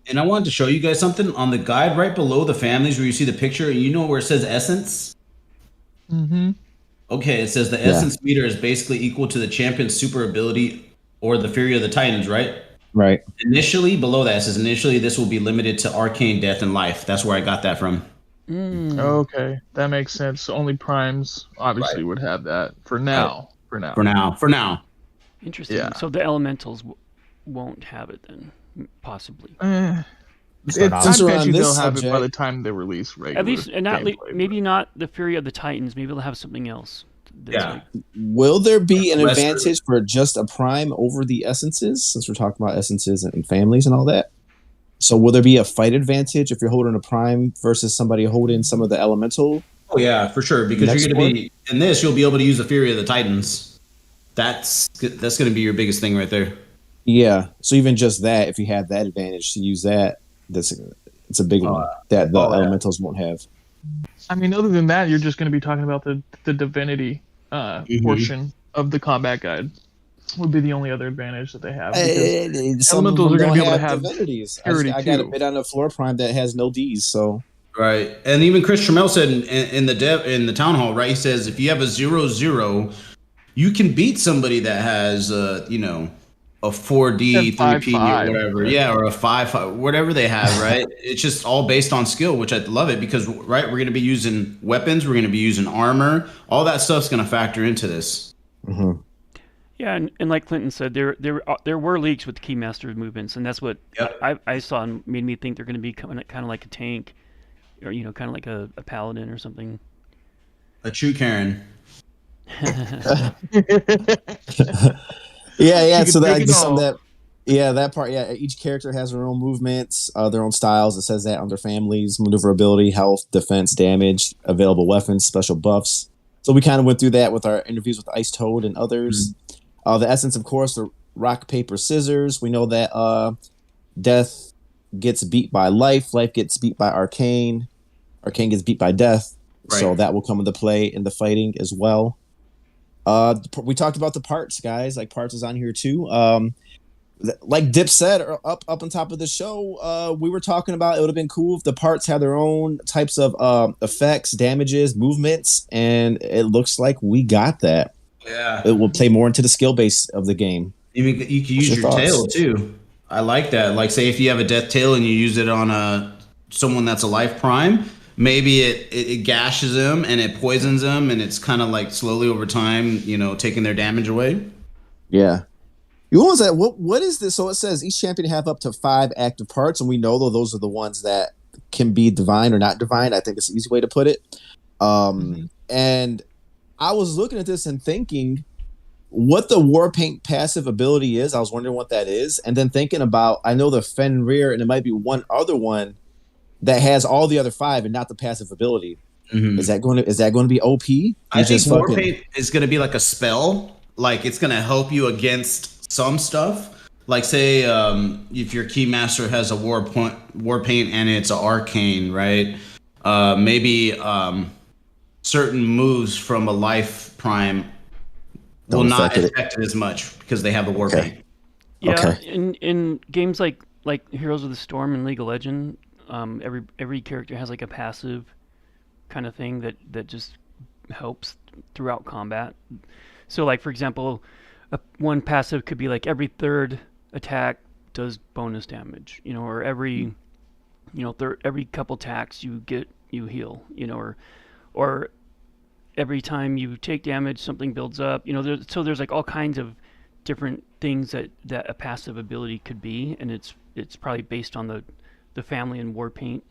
And I wanted to show you guys something on the guide right below the families where you see the picture. You know where it says essence? Mm-hmm. Okay, it says the essence meter is basically equal to the champion's super ability or the Fury of the Titans, right? Right. Initially, below that, it says initially this will be limited to arcane death and life. That's where I got that from. Okay, that makes sense. Only primes obviously would have that for now. For now. Interesting. Yeah. So the elementals won't have it then, possibly. I Start off- Since we're bet on you this they'll have it by subject- the time they release regular. At least, and not gameplay, maybe not the Fury of the Titans. Maybe they'll have something else. That's Yeah. like- Will there be an Lesser. advantage for just a prime over the essences, since we're talking about essences and families and all that? So will there be a fight advantage if you're holding a prime versus somebody holding some of the elemental? Oh yeah, for sure. Because Next you're going to be in this, you'll be able to use the Fury of the Titans. That's going to be your biggest thing right there. Yeah. So even just that, if you have that advantage to use that, it's a big one that the elementals won't have. I mean, other than that, you're just going to be talking about the divinity portion of the combat guide. Would be the only other advantage that they have. Because Some of elementals them are gonna don't be able to have divinities. purity I got a too. bit on the floor prime that has no Ds, so Right, and even Chris Trammell said in the town hall, right? He says if you have a 0-0, you can beat somebody that has a 4D And 3P or 5-5. whatever, yeah, or a 5, whatever they have, right? It's just all based on skill, which I love it because right, we're going to be using weapons, we're going to be using armor, all that stuff's going to factor into this. Mm-hmm. Yeah, and like Clinton said, there were leaks with Keymaster movements, and that's what Yep. I saw and made me think they're going to be kind of like a tank, or kind of like a paladin or something. A true Karen. Yeah. So that Take it just all. something that. Yeah, that part. Yeah, each character has their own movements, their own styles. It says that under families, maneuverability, health, defense, damage, available weapons, special buffs. So we kind of went through that with our interviews with Ice Toad and others. The essence, of course, the rock, paper, scissors. We know that death gets beat by life, life gets beat by arcane, arcane gets beat by death. So Right. that will come into play in the fighting as well. We talked about the parts, guys. Like parts is on here too. Like Dip said up on top of the show, we were talking about it would have been cool if the parts had their own types of effects, damages, movements, and it looks like we got that. Yeah. It will play more into the skill base of the game. You can What's use your your thoughts? tail too. I like that. Like, say if you have a death tail and you use it on someone that's a life prime, maybe it gashes them and it poisons them, and it's kind of like slowly over time, taking their damage away. Yeah. What was that? What is this? So it says each champion have up to 5 active parts, and we know though those are the ones that can be divine or not divine. I think it's an easy way to put it. And I was looking at this and thinking what the war paint passive ability is. I was wondering what that is, and then thinking about I know the Fenrir, and it might be one other one that has all the other 5 and not the passive ability. Is that going to be OP? I think Warpaint is going to be like a spell. Like it's going to help you against some stuff. Like say if your Keymaster has a war paint and it's an arcane, right? Maybe certain moves from a life prime will not affect it as much because they have the war paint. Yeah, in games like Heroes of the Storm and League of Legends, every character has like a passive kind of thing that just helps throughout combat. So like for example, one passive could be like every third attack does bonus damage, or every every couple attacks you heal, or every time you take damage something builds up, so there's like all kinds of different things that a passive ability could be, and it's probably based on the family and war paint.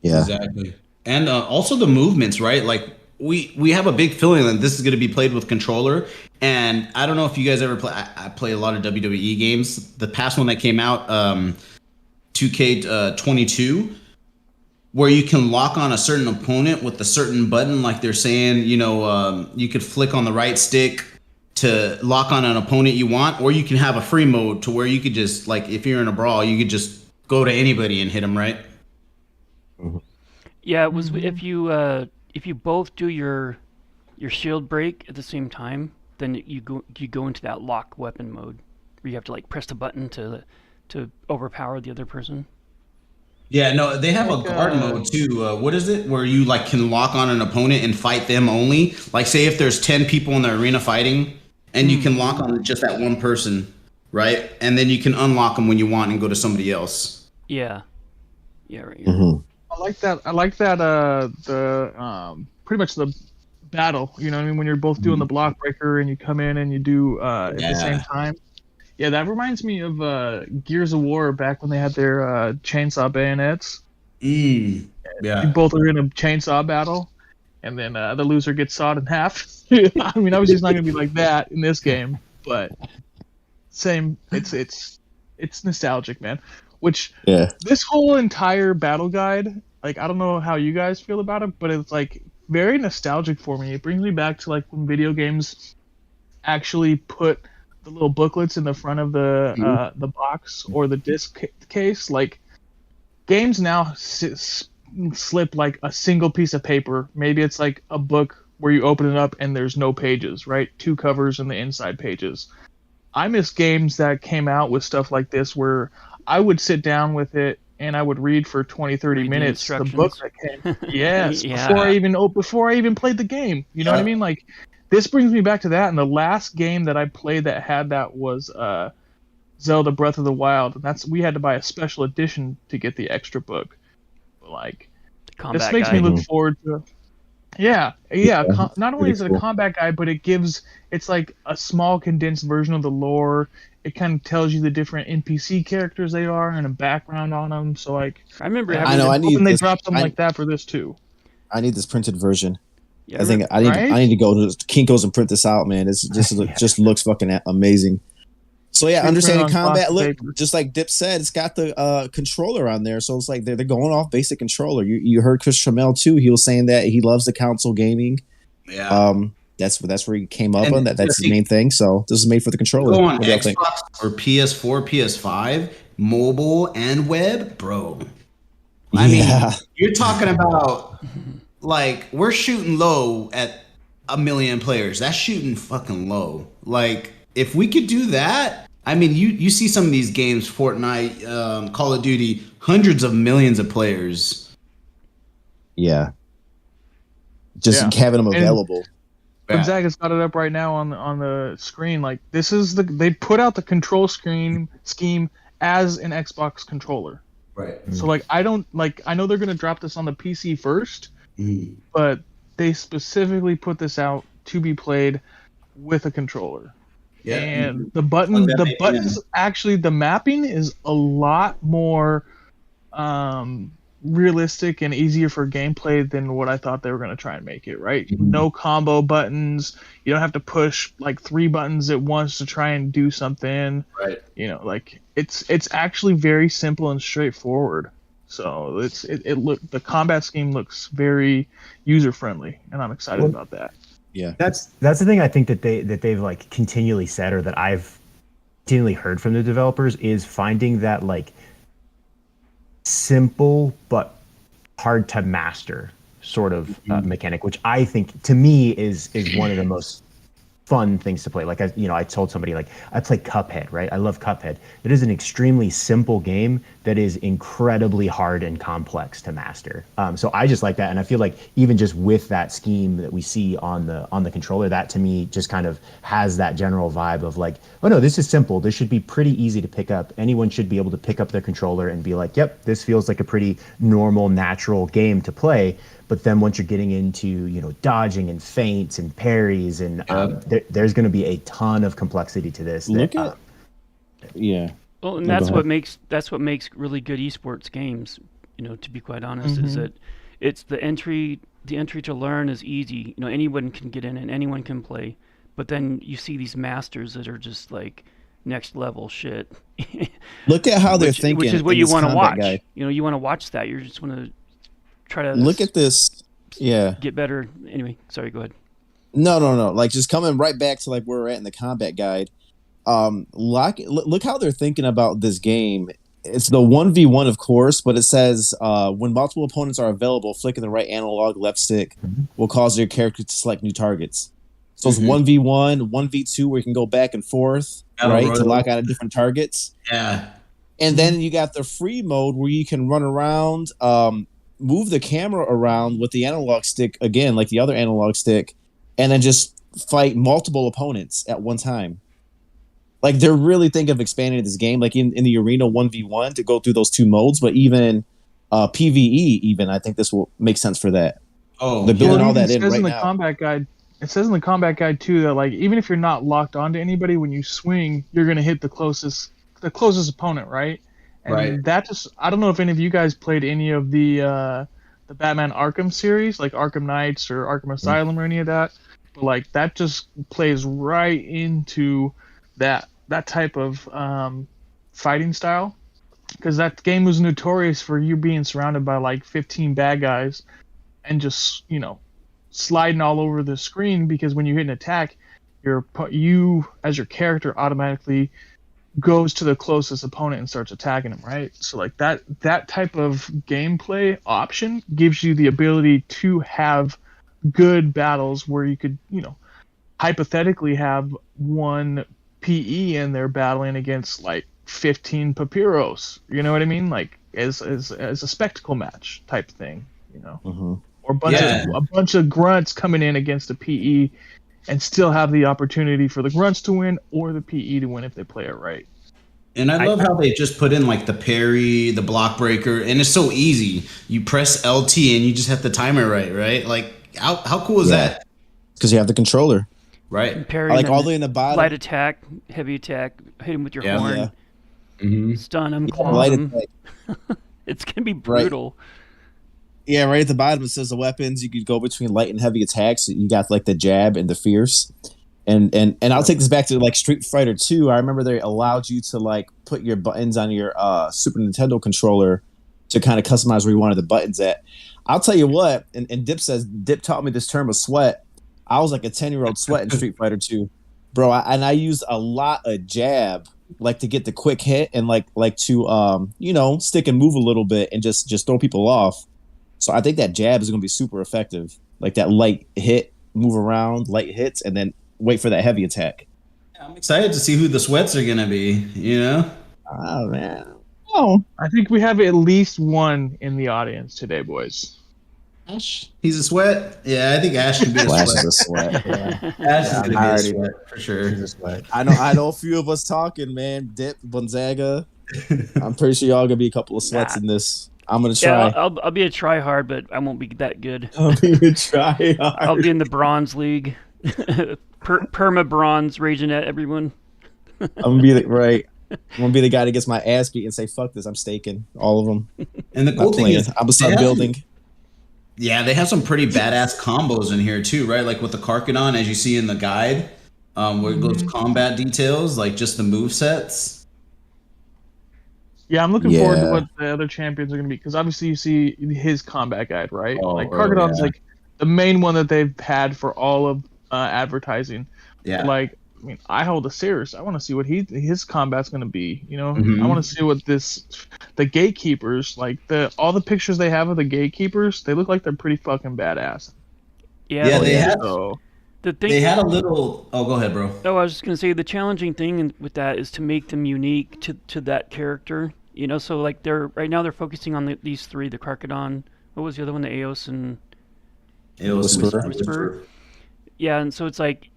Yeah, exactly. And also the movements, right? Like we have a big feeling that this is going to be played with controller. And I don't know if you guys ever play. I play a lot of WWE games. The past one that came out, 2K22, where you can lock on a certain opponent with a certain button. Like they're saying, you could flick on the right stick to lock on an opponent you want, or you can have a free mode to where you could just, like, if you're in a brawl, you could just go to anybody and hit them, right? Yeah, it was if you both do your shield break at the same time, then you go into that lock weapon mode where you have to like press the button to overpower the other person. Yeah, no, they have a guard mode too. What is it? Where you like can lock on an opponent and fight them only. Like say if there's 10 people in the arena fighting, and you can lock on just that one person, right? And then you can unlock them when you want and go to somebody else. Yeah. Yeah, right. Mm-hmm. I like that. The pretty much the battle. You know what I mean? When you're both doing the block breaker and you come in and you do at the same time. Yeah, that reminds me of Gears of War back when they had their chainsaw bayonets. Yeah. You both are in a chainsaw battle, and then the loser gets sawed in half. I mean, obviously it's not going to be like that in this game, but same. It's nostalgic, man. This whole entire battle guide, like I don't know how you guys feel about it, but it's like very nostalgic for me. It brings me back to like when video games actually put the little booklets in the front of the box or the disc case. Like games now slip like a single piece of paper. Maybe it's like a book where you open it up and there's no pages, right? 2 covers and the inside pages. I miss games that came out with stuff like this where I would sit down with it and I would read for 20, 30 Read the minutes the book instructions. that came. Yes, Yeah. before I even played the game. You know what I mean? Like, this brings me back to that. And the last game that I played that had that was Zelda Breath of the Wild, and we had to buy a special edition to get the extra book. But, like, this Combat makes me guide. look forward to. Yeah. Not only is it a combat guide, but it's like a small condensed version of the lore. It kind of tells you the different NPC characters they are and a background on them. So, like, I remember I know. I need hoping they this. drop something like that for this too. I need this printed version. Yeah, I think I need to go to Kinko's and print this out, man. It's just looks fucking amazing. So yeah, Print understanding on combat. cloth Look, paper. just like Dip said, it's got the controller on there, so it's like they're going off basic controller. You heard Chris Trammell too. He was saying that he loves the console gaming. Yeah. That's where he came up And on. That's his main thing. So this is made for the controller. Go on What do y'all think? Xbox or PS4, PS5, mobile and web, bro. I Yeah. mean, you're talking about like we're shooting low at 1 million players. That's shooting fucking low. Like if we could do that, I mean, you see some of these games, Fortnite, Call of Duty, hundreds of millions of players. Yeah. Just having them available. Gonzaga's got it up right now on the screen. Like, this is they put out the control scheme as an Xbox controller. Right. So like I know they're gonna drop this on the PC first, but they specifically put this out to be played with a controller. Yeah. And the buttons actually, the mapping is a lot more realistic and easier for gameplay than what I thought they were going to try and make it, right? No combo buttons. You don't have to push like 3 buttons at once to try and do something. Right. You know, like it's actually very simple and straightforward. So the combat scheme looks very user friendly, and I'm excited about that. Yeah. That's the thing I think that they've like continually said, or that I've continually heard from the developers, is finding that like simple but hard to master sort of mechanic, which I think to me is one of the most fun things to play. Like I told somebody, like, I play Cuphead, right? I love Cuphead. It is an extremely simple game that is incredibly hard and complex to master. So I just like that, and I feel like even just with that scheme that we see on the controller, that to me just kind of has that general vibe of like, oh no, this is simple. This should be pretty easy to pick up. Anyone should be able to pick up their controller and be like, yep, this feels like a pretty normal, natural game to play. But then once you're getting into, dodging and feints and parries, and there's going to be a ton of complexity to this. Yeah. Well, and that's what makes really good esports games. To be quite honest, is that it's the entry to learn is easy. Anyone can get in and anyone can play. But then you see these masters that are just like next level shit. Look at how they're thinking, which is what you want to watch. Guide. You want to watch that. You just want to try to look at this. Yeah. Get better. Anyway, sorry. Go ahead. No. Like, just coming right back to like where we're at in the combat guide. Look how they're thinking about this game. It's the 1v1, of course, but it says when multiple opponents are available, flicking the right analog left stick will cause your character to select new targets. So it's 1v1, 1v2, where you can go back and forth, right, to lock out of different targets. Yeah. And then you got the free mode where you can run around, move the camera around with the analog stick, again, like the other analog stick, and then just fight multiple opponents at one time. Like, they're really thinking of expanding this game, like in the arena 1v1 to go through those 2 modes, but even PvE, even, I think this will make sense for that. Oh, they're building all that in It says right in the now. combat guide. It says in the combat guide too that, like, even if you're not locked onto anybody, when you swing, you're gonna hit the closest opponent, right? And that just, I don't know if any of you guys played any of the Batman Arkham series, like Arkham Knights or Arkham Asylum or any of that, but like that just plays right into that type of fighting style, because that game was notorious for you being surrounded by like 15 bad guys and just sliding all over the screen, because when you hit an attack, you as your character automatically goes to the closest opponent and starts attacking him, right? So like that type of gameplay option gives you the ability to have good battles where you could, hypothetically have one PE in there battling against like 15 Papiros. You know what I mean? Like, as a spectacle match type thing, Mm-hmm. or a bunch of grunts coming in against a PE, and still have the opportunity for the grunts to win or the PE to win if they play it right. And I love how they just put in like the parry, the block breaker, and it's so easy. You press LT and you just have to time it right? Like how cool is that? Because you have the controller. Right. Parry, I like all the way in the bottom. Light attack, heavy attack, hit him with your horn, Yeah. Mm-hmm. stun him, Yeah, claw light him. attack. It's gonna be brutal. Yeah, right at the bottom it says the weapons. You could go between light and heavy attacks. You got like the jab and the fierce. And I'll take this back to like Street Fighter 2. I remember they allowed you to like put your buttons on your Super Nintendo controller to kind of customize where you wanted the buttons at. I'll tell you what, and Dip taught me this term of sweat. I was like a 10-year-old sweat in Street Fighter 2. Bro, I used a lot of jab like to get the quick hit and like to stick and move a little bit and just throw people off. So I think that jab is going to be super effective. Like that light hit, move around, light hits, and then wait for that heavy attack. I'm excited to see who the sweats are gonna be. Oh man. I think we have at least one in the audience today, boys. Ash, he's a sweat. Yeah, I think Ash can be a Flash sweat. is a sweat. Yeah, Ash is gonna be a already- sweat for sure. he's a sweat. I know a few of us talking, man. Dip, Gonzaga. I'm pretty sure y'all gonna be a couple of sweats in this. I'm gonna try. Yeah, I'll be a try hard, but I won't be that good. I'm gonna try hard. I'll be in the bronze league. Perma bronze, raging at everyone. I'm gonna be I'm gonna be the guy that gets my ass beat and say, "Fuck this! I'm staking all of them." And the I'm cool not thing playing. is, I'm gonna start they have- building. Yeah, they have some pretty badass combos in here too, right? Like with the Karkadon, as you see in the guide, where it goes combat details, like just the move sets. Yeah, I'm looking forward to Yeah. what the other champions are going to be, because obviously you see his combat guide, right? Oh, like oh, Karkadon's yeah. like the main one that they've had for all of advertising. Yeah. Like, I mean, I hold a Cirrus. I want to see what his combat's going to be. Mhm. I want to see what the gatekeepers, like all the pictures they have of the gatekeepers, they look like they're pretty fucking badass. Yeah, they had So the thing. they had a little. Oh, go ahead, bro. Oh, I was just gonna say the challenging thing with that is to make them unique to that character. So like right now they're focusing on these three: the Karkadon. What was the other one? The Eos and It was Whisper. Yeah, and so it's like,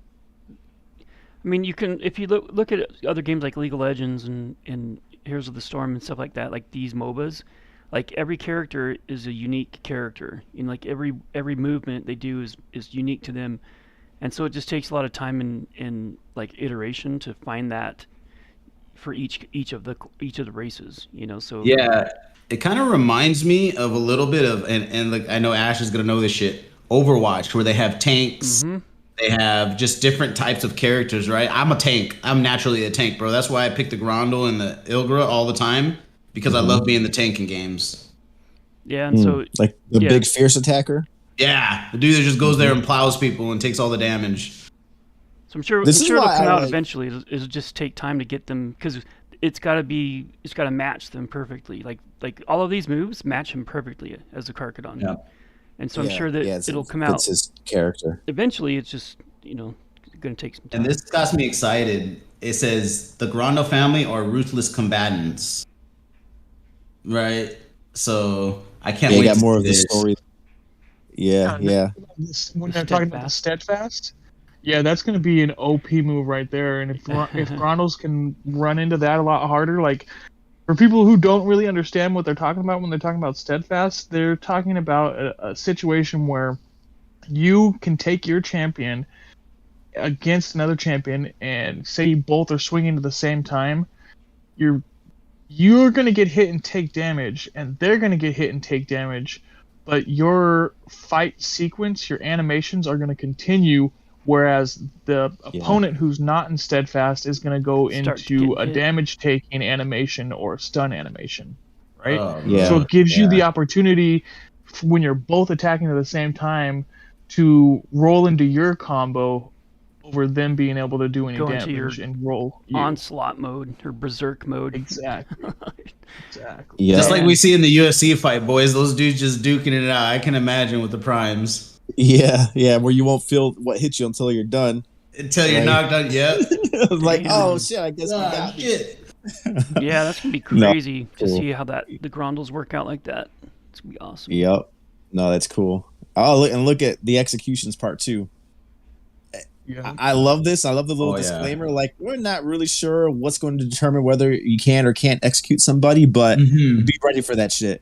I mean, you can if you look at other games like League of Legends and Heroes of the Storm and stuff like that, like these MOBAs, like every character is a unique character. Like every movement they do is unique to them, and so it just takes a lot of time and like iteration to find that for each of the races. So Yeah, it kind of reminds me of a little bit of, and like I know Ash is gonna know this shit. Overwatch, where they have tanks. Mhm. They have just different types of characters, right? I'm a tank. I'm naturally a tank, bro. That's why I pick the Grondel and the Ilgra all the time, because I love being the tank in games. Yeah, and so like the yeah. big fierce attacker. Yeah, the dude that just goes there and plows people and takes all the damage. So I'm sure This is it'll why come I out like- eventually. It'll just take time to get them, because it's got to match them perfectly. Like all of these moves match him perfectly as a Karkadon. Yeah. And so I'm sure that it'll come out It's his character. eventually. It's just going to take some time. And this got me excited. It says the Grondel family are ruthless combatants, right? So I can't Yeah, wait you got to more see of the this. story. Yeah. when they're talking about the steadfast, yeah, that's going to be an OP move right there. And if Grondels can run into that a lot harder, like for people who don't really understand what they're talking about when they're talking about steadfast, they're talking about a situation where you can take your champion against another champion, and say you both are swinging at the same time, you're going to get hit and take damage, and they're going to get hit and take damage, but your fight sequence, your animations are going to continue, whereas the opponent who's not in steadfast is going to go Start into a getting hit. damage taking animation or a stun animation, right? Oh, Yeah. So it gives you the opportunity when you're both attacking at the same time to roll into your combo over them being able to do any Go into damage your and roll you. onslaught mode or berserk mode. Exactly. Exactly. Yeah. Just like we see in the UFC fight, boys, those dudes just duking it out. I can imagine with the primes. Yeah, where you won't feel what hits you until you're done. Until you're Right. knocked out, yep. Like, Damn. oh shit, I guess we Ah, got me. shit. Yeah, that's gonna be No, crazy to cool. see how the grundles work out like that. It's gonna be awesome. Yep. No, that's cool. Oh, look at the executions part too. Yeah. I love this. I love the little Oh, yeah. disclaimer. Like, we're not really sure what's going to determine whether you can or can't execute somebody, but Mhm. be ready for that shit.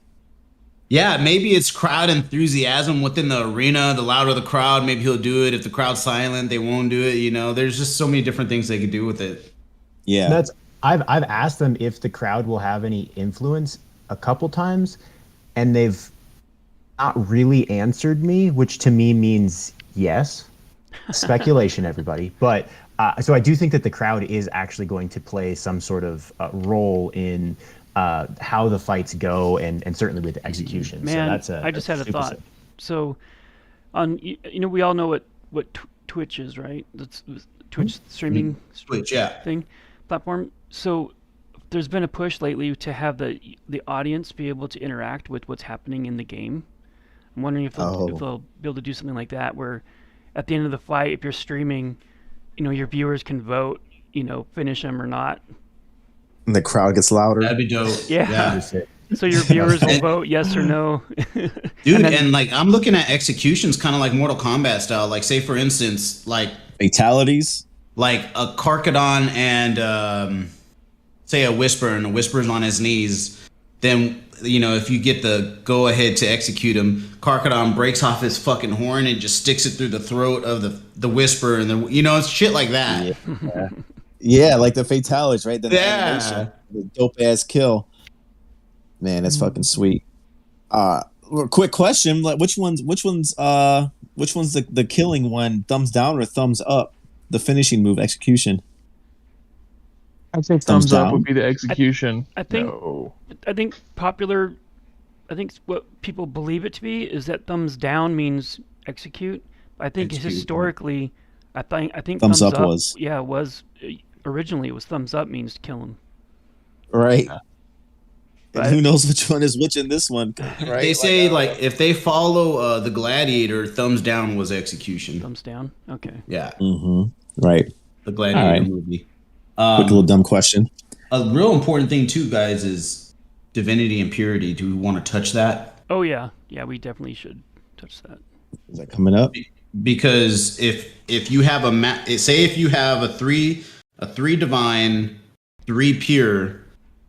Yeah, maybe it's crowd enthusiasm within the arena. The louder the crowd, maybe he'll do it. If the crowd's silent, they won't do it. You know, there's just so many different things they could do with it. Yeah. That's I've asked them if the crowd will have any influence a couple times, and they've not really answered me, which to me means yes. Speculation, everybody. But so I do think that the crowd is actually going to play some sort of role in how the fights go, and certainly with the execution. Man, so I just had a super thought. sick. So, we all know what Twitch is, right? That's Twitch streaming Twitch, yeah. thing platform. So, there's been a push lately to have the audience be able to interact with what's happening in the game. I'm wondering if they'll be able to do something like that, where at the end of the fight, if you're streaming, your viewers can vote, finish them or not. And the crowd gets louder. That'd be dope. Yeah. So your viewers will vote yes or no. Dude, and like I'm looking at executions kind of like Mortal Kombat style. Like, say for instance, like Fatalities. a Karkadon and say a Whisper, and a Whisper's on his knees, then if you get the go ahead to execute him, Karkadon breaks off his fucking horn and just sticks it through the throat of the Whisper, and it's shit like that. Yeah. Yeah, like the fatalities, right? The Yeah. animation, the dope ass kill. Man, that's fucking sweet. Quick question: like, which one's the killing one? Thumbs down or thumbs up? The finishing move execution. I'd say Thumbs thumbs up down? would be the execution. I think No. I think what people believe it to be is that thumbs down means execute. I think Execute. historically, I think Thumbs up was. Yeah, it was originally it was thumbs up means to kill him. Right. But- And who knows which one is which in this one? Right. They say if they follow the Gladiator, thumbs down was execution. Thumbs down. Okay. Yeah, Right. the Gladiator Alright. movie. Quick little dumb question. A real important thing too, guys, is divinity and purity. Do we want to touch that? Oh yeah, we definitely should touch that. Is that coming up? Because if you have if you have a three divine, 3 pure,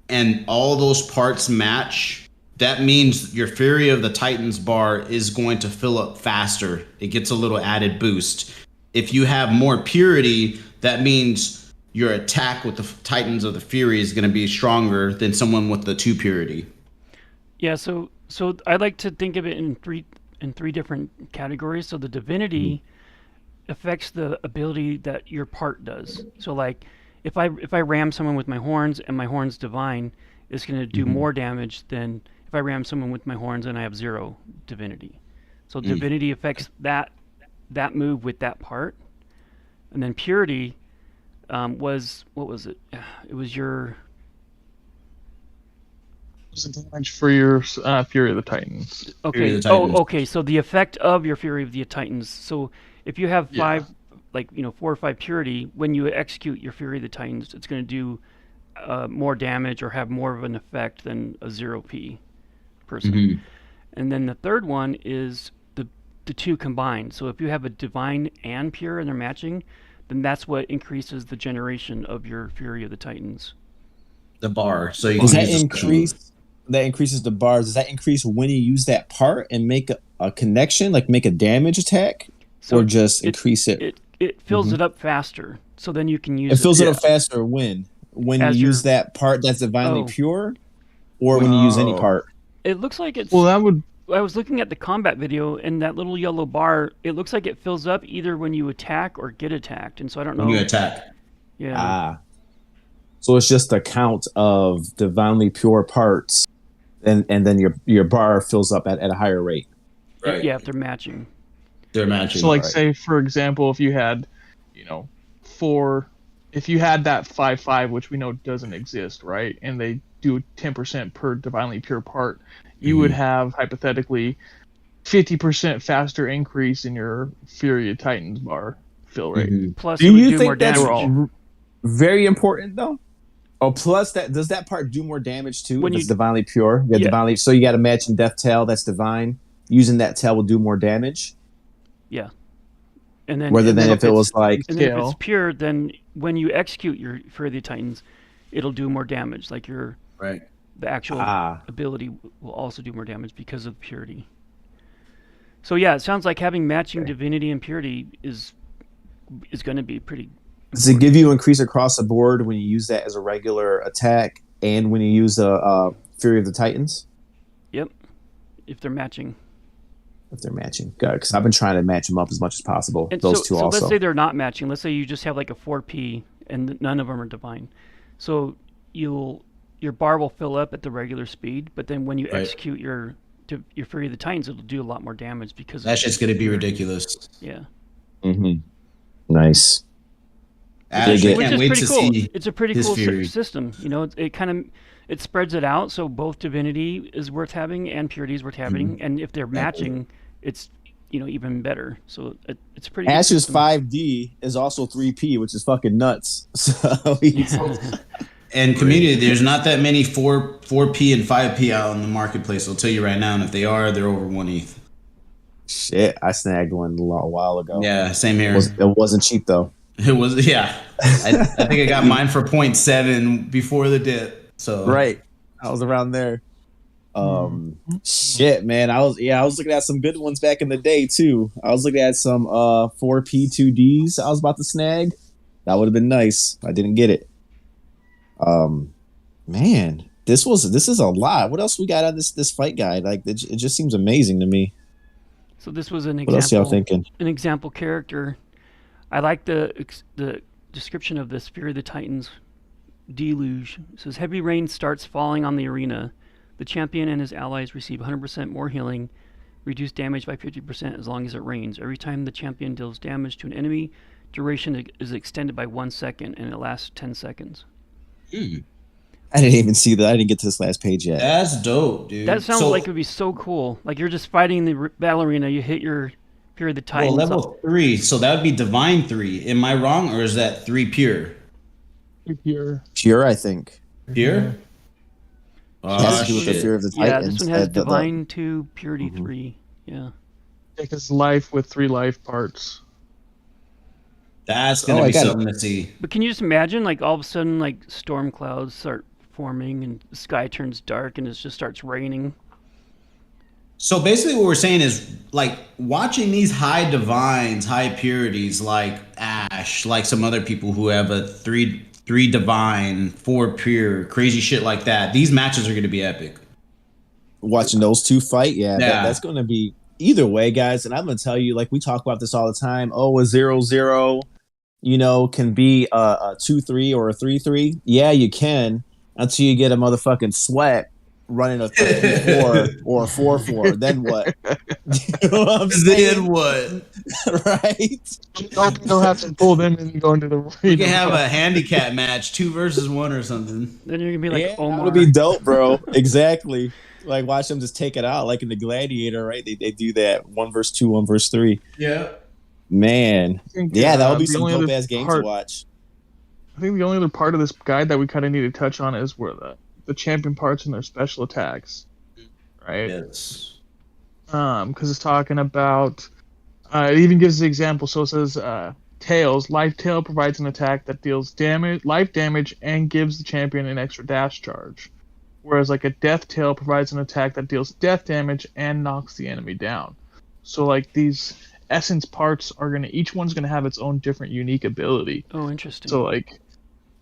and all those parts match, that means your Fury of the Titans bar is going to fill up faster. It gets a little added boost. If you have more purity, that means your attack with the Titans of the Fury is going to be stronger than someone with the 2 purity. Yeah, so I like to think of it in three different categories. So the divinity affects the ability that your part does. So like if I ram someone with my horns and my horns divine, it's going to do more damage than if I ram someone with my horns and I have 0 divinity. So divinity affects that move with that part. And then purity was, what was it? It was your Damage for your Fury of the Titans. okay. Fury of the Titans. Oh, okay. So the effect of your Fury of the Titans. So if you have 5, 4 or 5 purity, when you execute your Fury of the Titans, it's going to do more damage or have more of an effect than a 0p person. And then the third one is the 2 combined. So if you have a divine and pure and they're matching, then that's what increases the generation of your Fury of the Titans. The bar. So you Does can that use the special move. increase? That increases the bars. Does that increase when you use that part and make a connection, like make a damage attack, So or just increase it? It fills it up faster. So then you can use It fills it up faster when As you use your- that part that's divinely Oh. pure, or when you use any part. It looks like it's. Well, that would. I was looking at the combat video, and that little yellow bar. It looks like it fills up either when you attack or get attacked, and so I don't know. When you attack. Yeah. So it's just a count of divinely pure parts, and then your bar fills up at a higher rate. Right. Yeah, if they're matching. They're matching. So, like, right. say for example, if you had, if you had that 5/5, which we know doesn't exist, right? And they do 10% per divinely pure part, you would have hypothetically 50% faster increase in your Fury of Titans bar fill rate. Plus, Do it would you do more think that's damage. very important though? Oh, plus that does that part do more damage too? When If you it's divinely pure, yeah, yeah divinely. So you got a matching death tail that's divine. Using that tail will do more damage, yeah, and then rather and than then if if it it's was like, and then if it's Scale. pure, then when you execute your Fury of the Titans, it'll do more damage. Like Right. the actual ah, ability will also do more damage because of purity. So yeah, it sounds like having matching okay. divinity and purity is going to be pretty Does it important. give you increase across the board when you use that as a regular attack and when you use a Fury of the Titans Yep, if they're matching. if they're matching? Good, because I've been trying to match them up as much as possible. And Those so two so let's say also. they're not matching. Let's say you just have like a 4P and none of them are divine. So you'll your bar will fill up at the regular speed, but then when you Right. execute your Fury of the Titans, it'll do a lot more damage because That of shit's gonna be purity. ridiculous. Yeah. Mm-hmm. Nice. Ash, Dig I it. Which can't is wait pretty to cool. see It's a pretty his cool fury. system. You know, it kind of it spreads it out, so both divinity is worth having and purity is worth having, and if they're Exactly. matching, it's even better. So it's a pretty good Ash's system. 5D is also 3P, which is fucking nuts. So he's And community, there's not that many 4P and 5P out in the marketplace. I'll tell you right now, and if they are, they're over 1 ETH. shit. I snagged one a while ago. Yeah, same It here. was it wasn't cheap though. It was yeah. I think I got mine for 0.7 before the dip. So Right. I was around there. Shit, man. I was looking at some good ones back in the day too. I was looking at some 4P2Ds I was about to snag. That would have been nice. I didn't get it. Man, this is a lot. What else we got on this fight guide? Like it just seems amazing to me. So this was an What else y'all example thinking? an example character. I like the description of this Fury of the Titans deluge. It says heavy rain starts falling on the arena. The champion and his allies receive 100% more healing, reduced damage by 50% as long as it rains. Every time the champion deals damage to an enemy, duration is extended by 1 second and it lasts 10 seconds. I didn't even see that. I didn't get to this last page yet. that's dope, dude. That sounds so, like it would be so cool. Like you're just fighting the battle arena, you hit your Fury of the well, Titans. level 3, so that would be divine 3. Am I wrong, or is that 3 pure? Pure. Pure, I think. Pure? It has Oh to do with the shit. Fear of the Yeah, Titans. this one has the- Divine 2, Purity Mhm. 3. Yeah. Take his life with 3 life parts. That's gonna I be got it. something to see. But can you just imagine, like, all of a sudden, like, storm clouds start forming and the sky turns dark and it just starts raining? So basically, what we're saying is like watching these high divines, high purities, like Ash, like some other people who have a three divine, 4 pure, crazy shit like that. These matches are going to be epic. Watching those two fight, Yeah. that's going to be either way, guys. And I'm going to tell you, like we talk about this all the time. Oh, a 0-0, can be a 2-3 or a 3-3. Yeah, you can until you get a motherfucking sweat running a 3-4 or a 4-4. Then what? You know what I'm saying? Then what? Right? Don't have to pull them and go into the We arena. can have a handicap match, 2 versus 1 or something. Then you're going to be like, Yeah, that Omar. would be dope, bro. Exactly. Like watch them just take it out, like in the Gladiator, right? They do that 1 versus 2, 1 versus 3. Yeah. Man, I think, yeah, that would be the some only dope other ass game part- to watch. I think the only other part of this guide that we kind of need to touch on is where the champion parts and their special attacks, right? Yes. Because it's talking about. It even gives the example. So it says, Tails. Life Tail provides an attack that deals life damage, and gives the champion an extra dash charge. Whereas like a Death Tail provides an attack that deals death damage and knocks the enemy down. So like these essence parts each one's gonna have its own different unique ability. Oh, interesting. So like,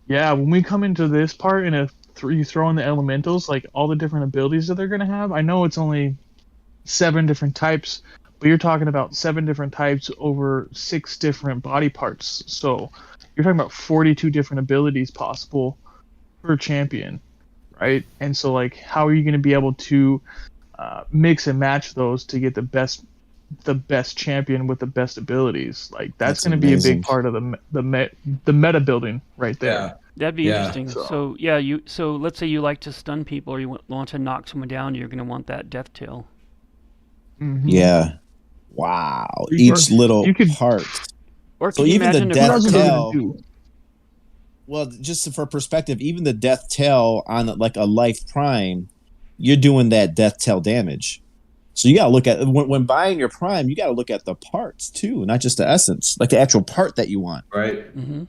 yeah, when we come into this part and you throw in the elementals, like all the different abilities that they're gonna have. I know it's only 7 different types, but you're talking about 7 different types over 6 different body parts. So you're talking about 42 different abilities possible per champion, right? And so like, how are you gonna be able to mix and match those to get the best champion with the best abilities? Like that's going to be a amazing. big part of the meta building right there. Yeah. That'd be Yeah. interesting. So- So let's say you like to stun people or you want to knock someone down, you're going to want that Death Tail. Mhm. Yeah. Wow. You Each could- little you could- part. Or So can you even the imagine Death What else if are they Tail- gonna do? Well, just for perspective, even the death tail on like a life prime, you're doing that death tail damage. So you gotta look at when buying your prime, you gotta look at the parts too, not just the essence, like the actual part that you want. Right. Mm-hmm.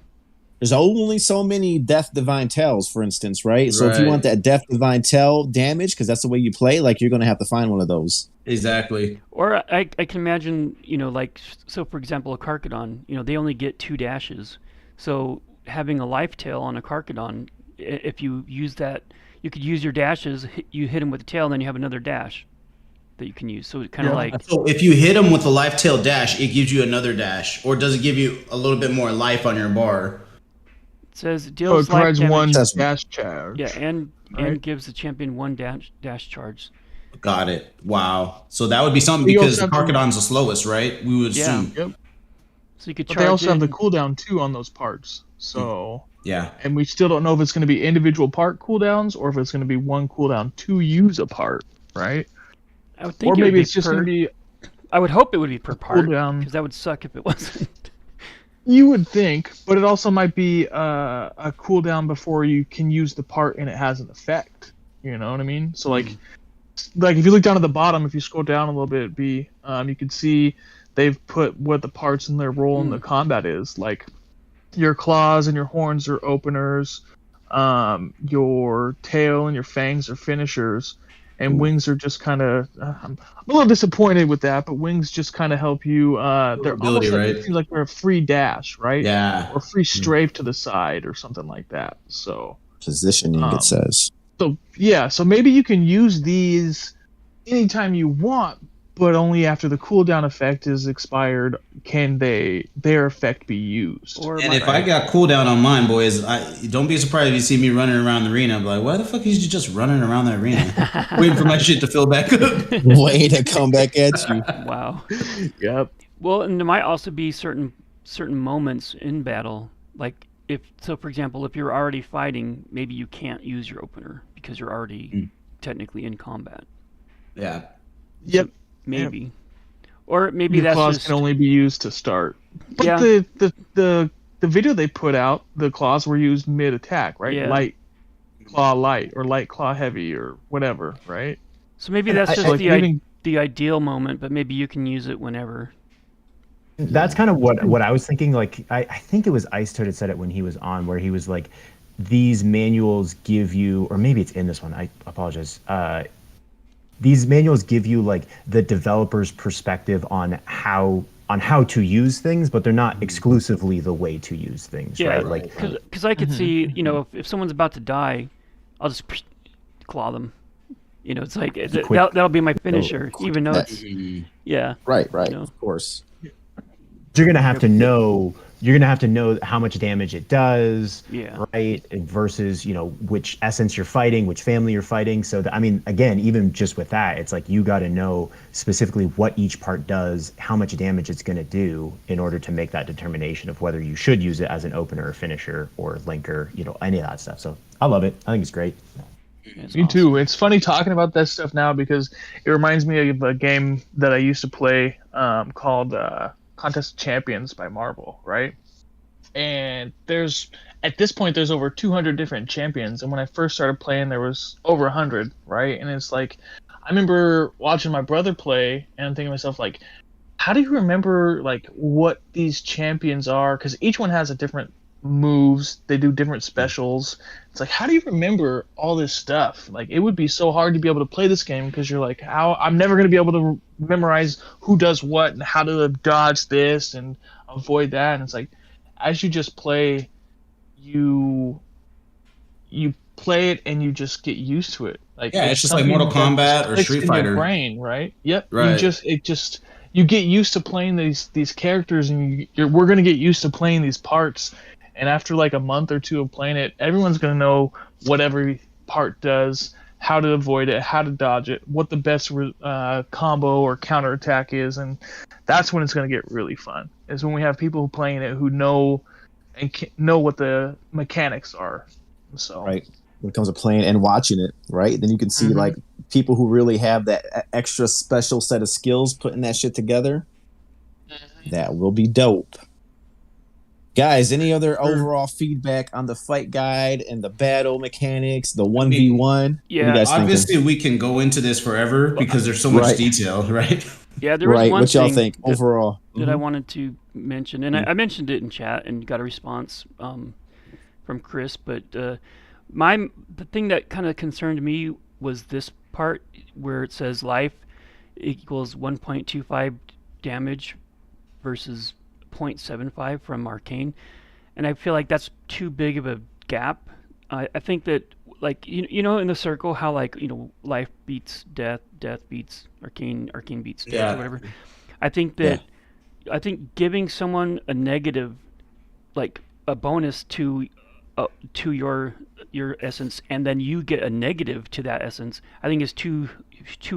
There's only so many death divine tails, for instance, right? So if you want Right. that death divine tail damage, because that's the way you play, like you're gonna have to find one of those. Exactly. Or I can imagine, like, so for example, a Karkadon, they only get 2 dashes. So having a life tail on a Karkadon, if you use that, you could use your dashes, you hit him with the tail, and then you have another dash that you can use. So it kind of Yeah. like, So if you hit him with a life tail dash, it gives you another dash, or does it give you a little bit more life on your bar? it says it So it deals life provides damage. one That's- dash charge. Yeah, and right? gives the champion 1 dash charge. Got it. Wow. So that would be something You because also have to- Karkadon's the slowest, right? We would Yeah. assume. Yep. So you could But charge they also have the in- cooldown too on those parts. So Yeah. and we still don't know if it's going to be individual part cooldowns or if it's going to be one cooldown to use a part, right? I would think Or it would maybe be it's just per, going to be I would hope it would be per part, cooldown. because that would suck if it wasn't. You would think, but it also might be a cooldown before you can use the part and it has an effect. You know what I mean? So like if you look down at the bottom, if you scroll down a little bit, you can see they've put what the parts and their role in the combat is. Like your claws and your horns are openers, your tail and your fangs are finishers, and wings are just kind of. I'm a little disappointed with that, but wings just kind of help you. They're Ability, almost like right? it seems like they're a free dash, right? Yeah. Or free strafe to the side or something like that. So. Positioning, it says. So yeah, so maybe you can use these anytime you want, but only after the cooldown effect is expired can their effect be used. Or And my- if I got cooldown on mine, boys, don't be surprised if you see me running around the arena. I'm like, why the fuck is you just running around the arena? Waiting for my shit to fill back up. Way to come back at you. wow. Yep. Well, and there might also be certain moments in battle, like for example, if you're already fighting, maybe you can't use your opener because you're already technically in combat. Yeah. Yep. Maybe, or maybe Your that's claws just can only be used to start. But Yeah. the video they put out, the claws were used mid attack, right? Yeah. Light claw light or light claw heavy or whatever, right? so maybe that's I- just like even- the ideal moment, but maybe you can use it whenever. That's kind of what I was thinking. Like, I think it was Ice Toad that said it when he was on, where he was like, these manuals give you, or maybe it's in this one, I apologize. These manuals give you like the developer's perspective on how to use things, but they're not exclusively the way to use things, Yeah, right? Like, because I could see, if someone's about to die, I'll just claw them. It's like that'll be my finisher, even though it's yeah. Right, You know. of course. you're gonna have to know how much damage it does, Yeah. right? Versus which essence you're fighting, which family you're fighting. So I mean, again, even just with that, it's like you got to know specifically what each part does, how much damage it's going to do, in order to make that determination of whether you should use it as an opener, or finisher, or linker, any of that stuff. So I love it. I think it's great. It's Me awesome. too. It's funny talking about that stuff now because it reminds me of a game that I used to play called Contest of Champions by Marvel, right? And at this point there's over 200 different champions, and when I first started playing there was over 100, right? And it's like I remember watching my brother play and I'm thinking to myself, like, how do you remember like what these champions are? Because each one has a different moves, they do different specials. It's like, how do you remember all this stuff? Like, it would be so hard to be able to play this game because you're like, I'm never going to be able to memorize who does what and how to dodge this and avoid that. And it's like, as you just play, you play it and you just get used to it. Like, Yeah, it's just like something Mortal that Kombat or clicks Street in your Fighter. brain, right? Yep. Right. You get used to playing these characters, and we're gonna get used to playing these parts. And after like a month or two of playing it, everyone's gonna know what every part does, how to avoid it, how to dodge it, what the best combo or counterattack is, and that's when it's gonna get really fun. Is when we have people playing it who know what the mechanics are. So Right. When it comes to playing and watching it, right? Then you can see like people who really have that extra special set of skills putting that shit together. That will be dope. Guys, any other overall feedback on the fight guide and the battle mechanics, the 1v1? What are you Yeah, guys Obviously, thinking? we can go into this forever because there's so much Right. detail, right? yeah. There was Right. one What y'all thing think that, overall? that I wanted to mention, and I mentioned it in chat and got a response from Chris. But the thing that kind of concerned me was this part where it says life equals 1.25 damage versus 0.75 from arcane, and I feel like that's too big of a gap. I think that like in the circle how like life beats death, death beats arcane, arcane beats death or Yeah. whatever. I think that I think giving someone a negative, like a bonus to your essence, and then you get a negative to that essence, I think is too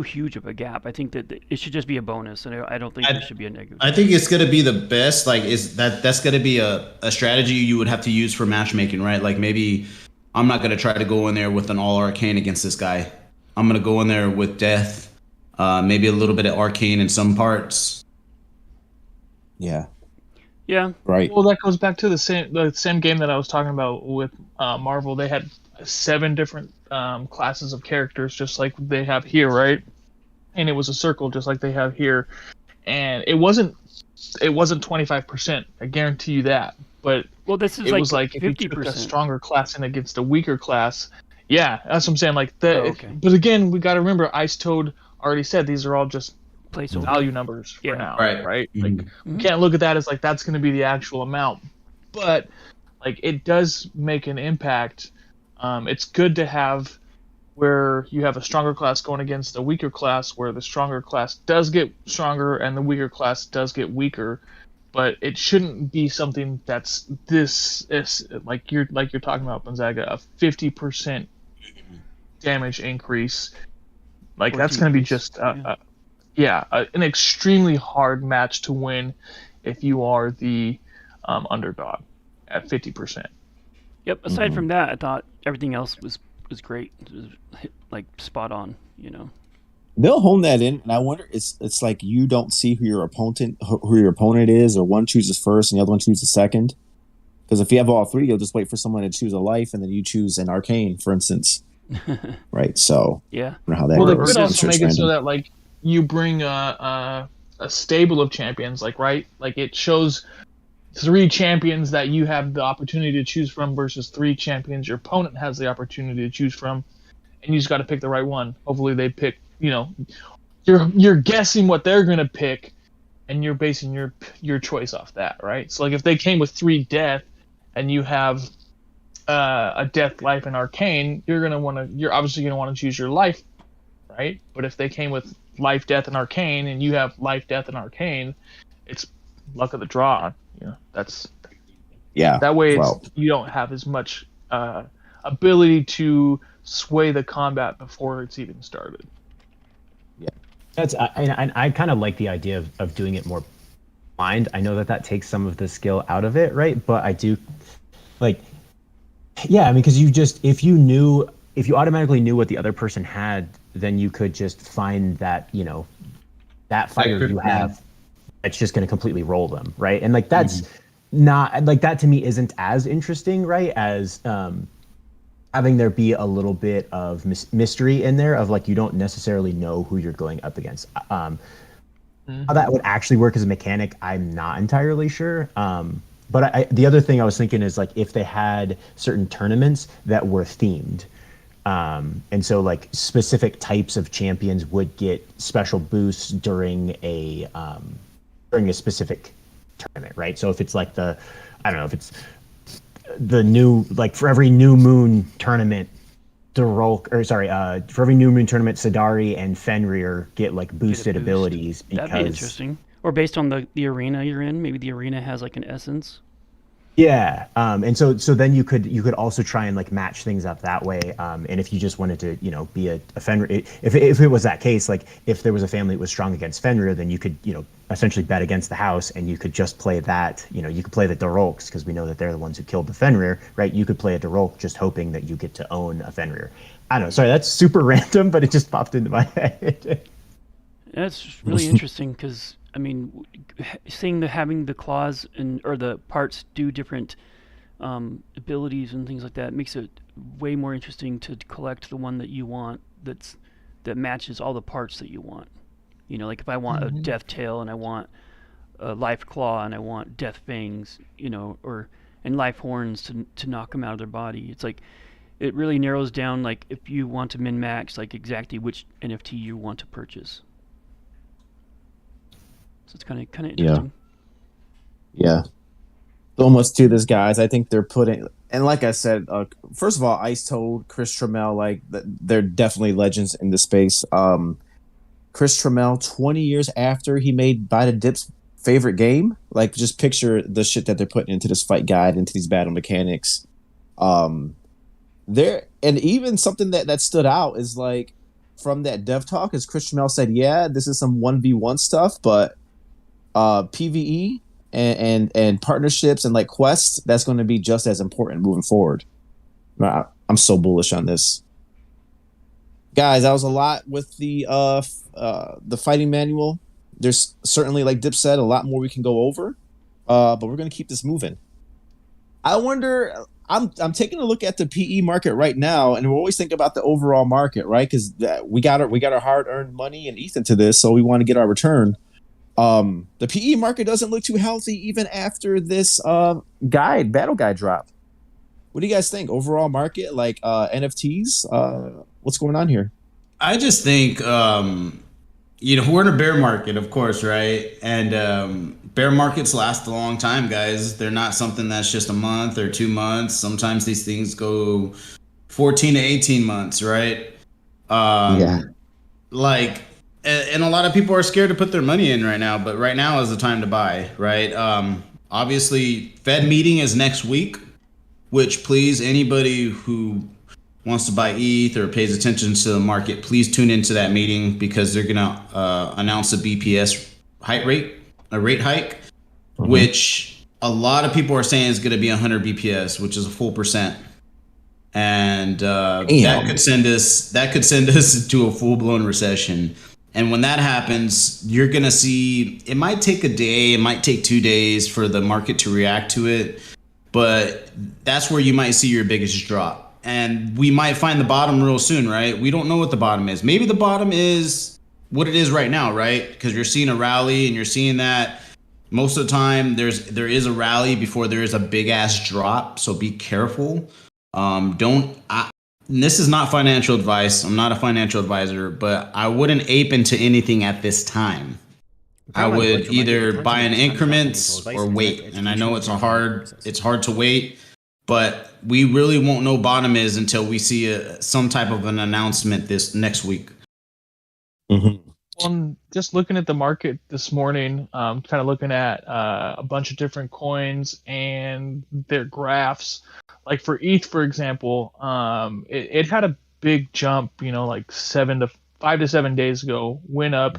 huge of a gap. I think that it should just be a bonus, and I don't think there should be a negative. I think it's gonna be the best. Like, that's gonna be a strategy you would have to use for matchmaking, right? Like maybe I'm not gonna try to go in there with an all arcane against this guy. I'm gonna go in there with death, maybe a little bit of arcane in some parts. Yeah. Yeah. Right. Well, that goes back to the same game that I was talking about with Marvel. They had 7 different classes of characters, just like they have here, right? And it was a circle, just like they have here. And it wasn't 25%. I guarantee you that. But this is it like was like if you took a 50%. stronger class in against a weaker class. Yeah, that's what I'm saying. Like that. Oh, okay. But again, we got to remember, Ice Toad already said these are all just Placeholder. value numbers for Yeah. now, Right. right? Mhm. Like we can't look at that as like that's going to be the actual amount, but like it does make an impact. It's good to have where you have a stronger class going against a weaker class, where the stronger class does get stronger and the weaker class does get weaker. But it shouldn't be something that's this is like you're talking about, Gonzaga, a 50% damage increase. Like Or that's going to be decrease, just an extremely hard match to win if you are the underdog at 50%. Yep. Aside from that, I thought everything else was great. It was like spot on. They'll hone that in, and I wonder it's like you don't see who your opponent is, or one chooses first and the other one chooses second. Because if you have all three, you'll just wait for someone to choose a life, and then you choose an arcane, for instance. Right. So Yeah. I don't know how that Well, they works. could I'm also sure it's make it so random. that like you bring a stable of champions, like right, like it shows 3 champions that you have the opportunity to choose from versus 3 champions your opponent has the opportunity to choose from, and you just got to pick the right one. Hopefully, they pick. You're guessing what they're gonna pick, and you're basing your choice off that, right? So like if they came with 3 death, and you have a death, life, and arcane, you're obviously gonna want to choose your life, right? But if they came with life, death, and arcane, and you have life, death, and arcane, it's luck of the draw. That's that way. You don't have as much ability to sway the combat before it's even started. I kind of like the idea of doing it more blind. I know that takes some of the skill out of it, right? But I do like, yeah, I mean, because if you automatically knew what the other person had, then you could just find that that fighter you have, it's just going to completely roll them, right? And like that's not like that to me isn't as interesting, right? As having there be a little bit of mystery in there of like you don't necessarily know who you're going up against. How that would actually work as a mechanic, I'm not entirely sure. But the other thing I was thinking is like if they had certain tournaments that were themed, and so like specific types of champions would get special boosts during a specific tournament, right? So if it's like I don't know if it's the new, like for every new moon tournament, for every new moon tournament, Sadari and Fenrir get like boosted abilities because that'd be interesting. Or based on the arena you're in, maybe the arena has like an essence. Yeah, and so then you could also try and like match things up that way. And if you just wanted to, be a Fenrir, if it was that case, like if there was a family that was strong against Fenrir, then you could, essentially bet against the house, and you could just play that. You could play the Darolks because we know that they're the ones who killed the Fenrir, right? You could play a Darolk just hoping that you get to own a Fenrir. I don't know. Sorry, that's super random, but it just popped into my head. That's really interesting because I mean, seeing having the claws and or the parts do different abilities and things like that makes it way more interesting to collect the one that you want that matches all the parts that you want. You know, like if I want a death tail and I want a life claw and I want death fangs, you know, or and life horns to knock them out of their body. It's like it really narrows down like if you want to min max like exactly which NFT you want to purchase. So it's kind of interesting. Yeah. So much to this, guys. I think they're putting, and like I said, first of all, Ice Toad, Chris Trammell, like they're definitely legends in the space. Chris Trammell, 20 years after he made Buy the Dip's favorite game, like just picture the shit that they're putting into this fight guide, into these battle mechanics. There, and even something that stood out is like from that dev talk, is Chris Trammell said, yeah, this is some 1v1 stuff, but PvE and partnerships and like quests, that's going to be just as important moving forward. I'm so bullish on this, guys. That was a lot with the fighting manual. There's certainly, like Dip said, a lot more we can go over, but we're going to keep this moving. I wonder, I'm taking a look at the PE market right now, and we always think about the overall market, right? Because we got our hard-earned money and ETH into this, so we want to get our return. The PE market doesn't look too healthy even after this battle guide drop. What do you guys think? Overall market, like NFTs, what's going on here? I just think we're in a bear market, of course, right? And bear markets last a long time, guys. They're not something that's just a month or 2 months. Sometimes these things go 14 to 18 months, right? Like, and a lot of people are scared to put their money in right now, but right now is the time to buy, right? Obviously, Fed meeting is next week, which please, anybody who wants to buy ETH or pays attention to the market, please tune into that meeting because they're going to announce a BPS rate hike, which a lot of people are saying is going to be 100 BPS, which is a full percent. And that could send us into a full-blown recession. And when that happens, you're going to see, it might take a day, it might take 2 days for the market to react to it, but that's where you might see your biggest drop. And we might find the bottom real soon, right? We don't know what the bottom is. Maybe the bottom is what it is right now, right? Because you're seeing a rally and you're seeing that most of the time there is a rally before there is a big ass drop. So be careful. This is not financial advice. I'm not a financial advisor, but I wouldn't ape into anything at this time. I would either buy in increments or wait. And I know it's hard to wait, but we really won't know bottom is until we see some type of an announcement this next week. Just looking at the market this morning, kind of looking at a bunch of different coins and their graphs. Like for ETH, for example, it had a big jump, like 5 to 7 days ago, went up,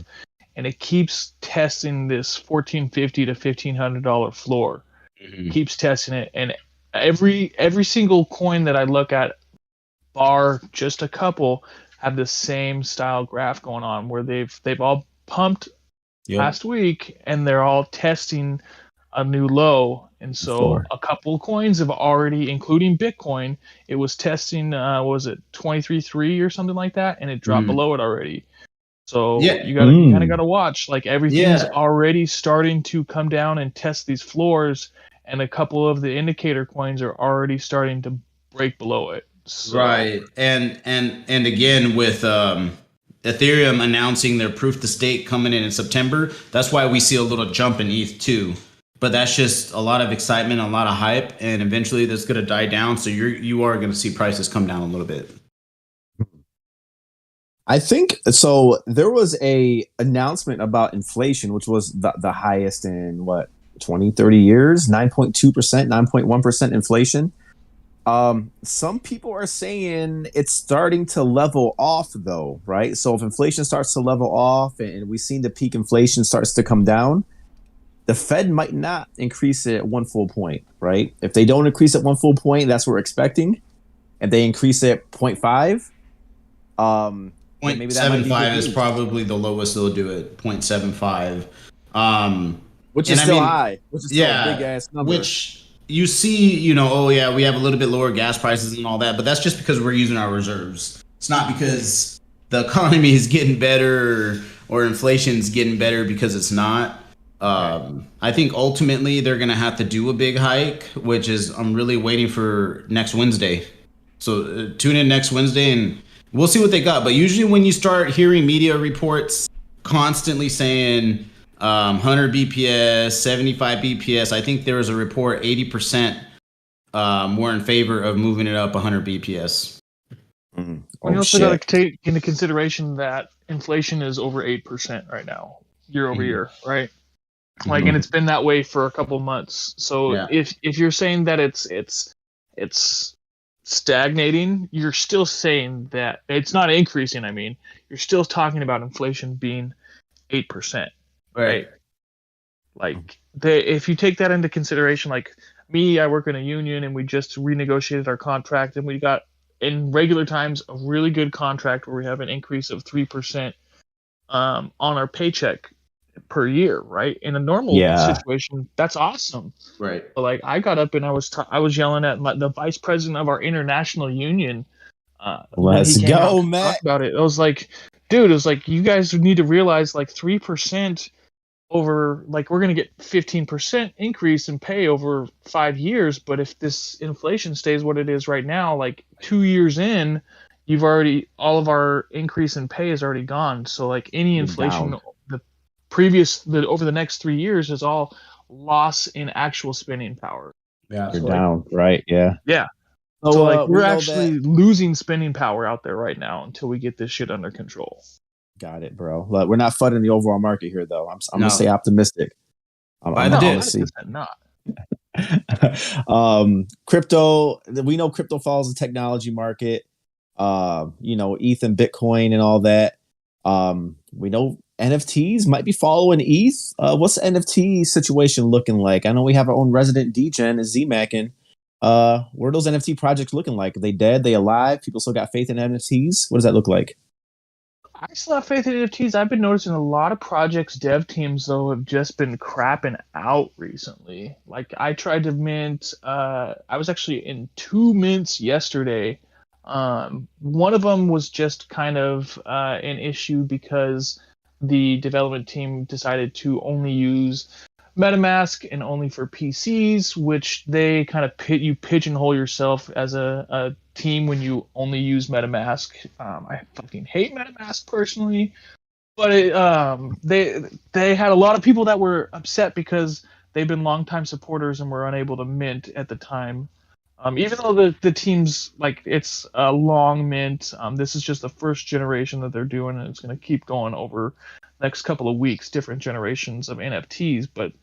and it keeps testing this $1,450 to $1,500 floor. Keeps testing it, and every single coin that I look at, bar just a couple, have the same style graph going on where they've all pumped last week, and they're all testing a new low. And so a couple coins have already, including Bitcoin, it was testing, was it 23.3 or something like that, and it dropped below it already. So you kind of got to watch, like everything's already starting to come down and test these floors, and a couple of the indicator coins are already starting to break below it. So. Right, and again with Ethereum announcing their proof to stake coming in September, that's why we see a little jump in ETH too. But that's just a lot of excitement, a lot of hype, and eventually that's going to die down. So you are going to see prices come down a little bit. I think so. There was a announcement about inflation, which was the highest in 20, 30 years, 9.2%, 9.1% inflation. Some people are saying it's starting to level off though, right? So if inflation starts to level off and we've seen the peak inflation starts to come down, the Fed might not increase it at 1 full point, right? If they don't increase it 1 full point, that's what we're expecting. If they increase it 0.5, maybe that might be 0.75 good is news. probably the lowest they'll do it. 0.75. Which and is I still mean, high. Which is still a big ass number. which you see, oh yeah, we have a little bit lower gas prices and all that, but that's just because we're using our reserves. It's not because the economy is getting better or inflation's getting better, because it's not. I think ultimately they're gonna have to do a big hike, which is I'm really waiting for next Wednesday. So tune in next Wednesday and we'll see what they got. But usually when you start hearing media reports constantly saying 100 BPS, 75 BPS, I think there was a report 80% were in favor of moving it up 100 BPS. Mm. We also got to take into consideration that inflation is over 8% right now, year over year, right? Like, and it's been that way for a couple months. So if you're saying that it's stagnating, you're still saying that it's not increasing. I mean, you're still talking about inflation being 8%, right? Like, if you take that into consideration, like me, I work in a union and we just renegotiated our contract, and we got in regular times a really good contract where we have an increase of 3% on our paycheck per year, right? In a normal situation, that's awesome. Right. But like, I got up and I was yelling at the vice president of our international union. Let's go, Matt. About it. I was like, dude, it was like, you guys need to realize, like, 3% over, like, we're gonna get 15% increase in pay over 5 years, but if this inflation stays what it is right now, like 2 years in, all of our increase in pay is already gone. So like, any inflation over the next 3 years is all loss in actual spending power. Yeah, you're down, right? Yeah. So like, we're actually losing spending power out there right now until we get this shit under control. Got it, bro. Look, we're not flooding the overall market here, though. I'm gonna stay optimistic. Not. Crypto. We know crypto follows the technology market. ETH and Bitcoin and all that. We know NFTs might be following ETH. What's the NFT situation looking like? I know we have our own resident DGen, ZMackin. What are those NFT projects looking like? Are they dead? They alive? People still got faith in NFTs? What does that look like? I still have faith in NFTs. I've been noticing a lot of projects, dev teams, though, have just been crapping out recently. Like, I tried to mint. I was actually in 2 mints yesterday. One of them was just kind of an issue because the development team decided to only use MetaMask and only for PCs, which they kind of pigeonhole yourself as a team when you only use MetaMask. I fucking hate MetaMask personally, but they had a lot of people that were upset because they've been longtime supporters and were unable to mint at the time. Even though the team's like, it's a long mint, this is just the first generation that they're doing, and it's going to keep going over the next couple of weeks, different generations of NFTs. But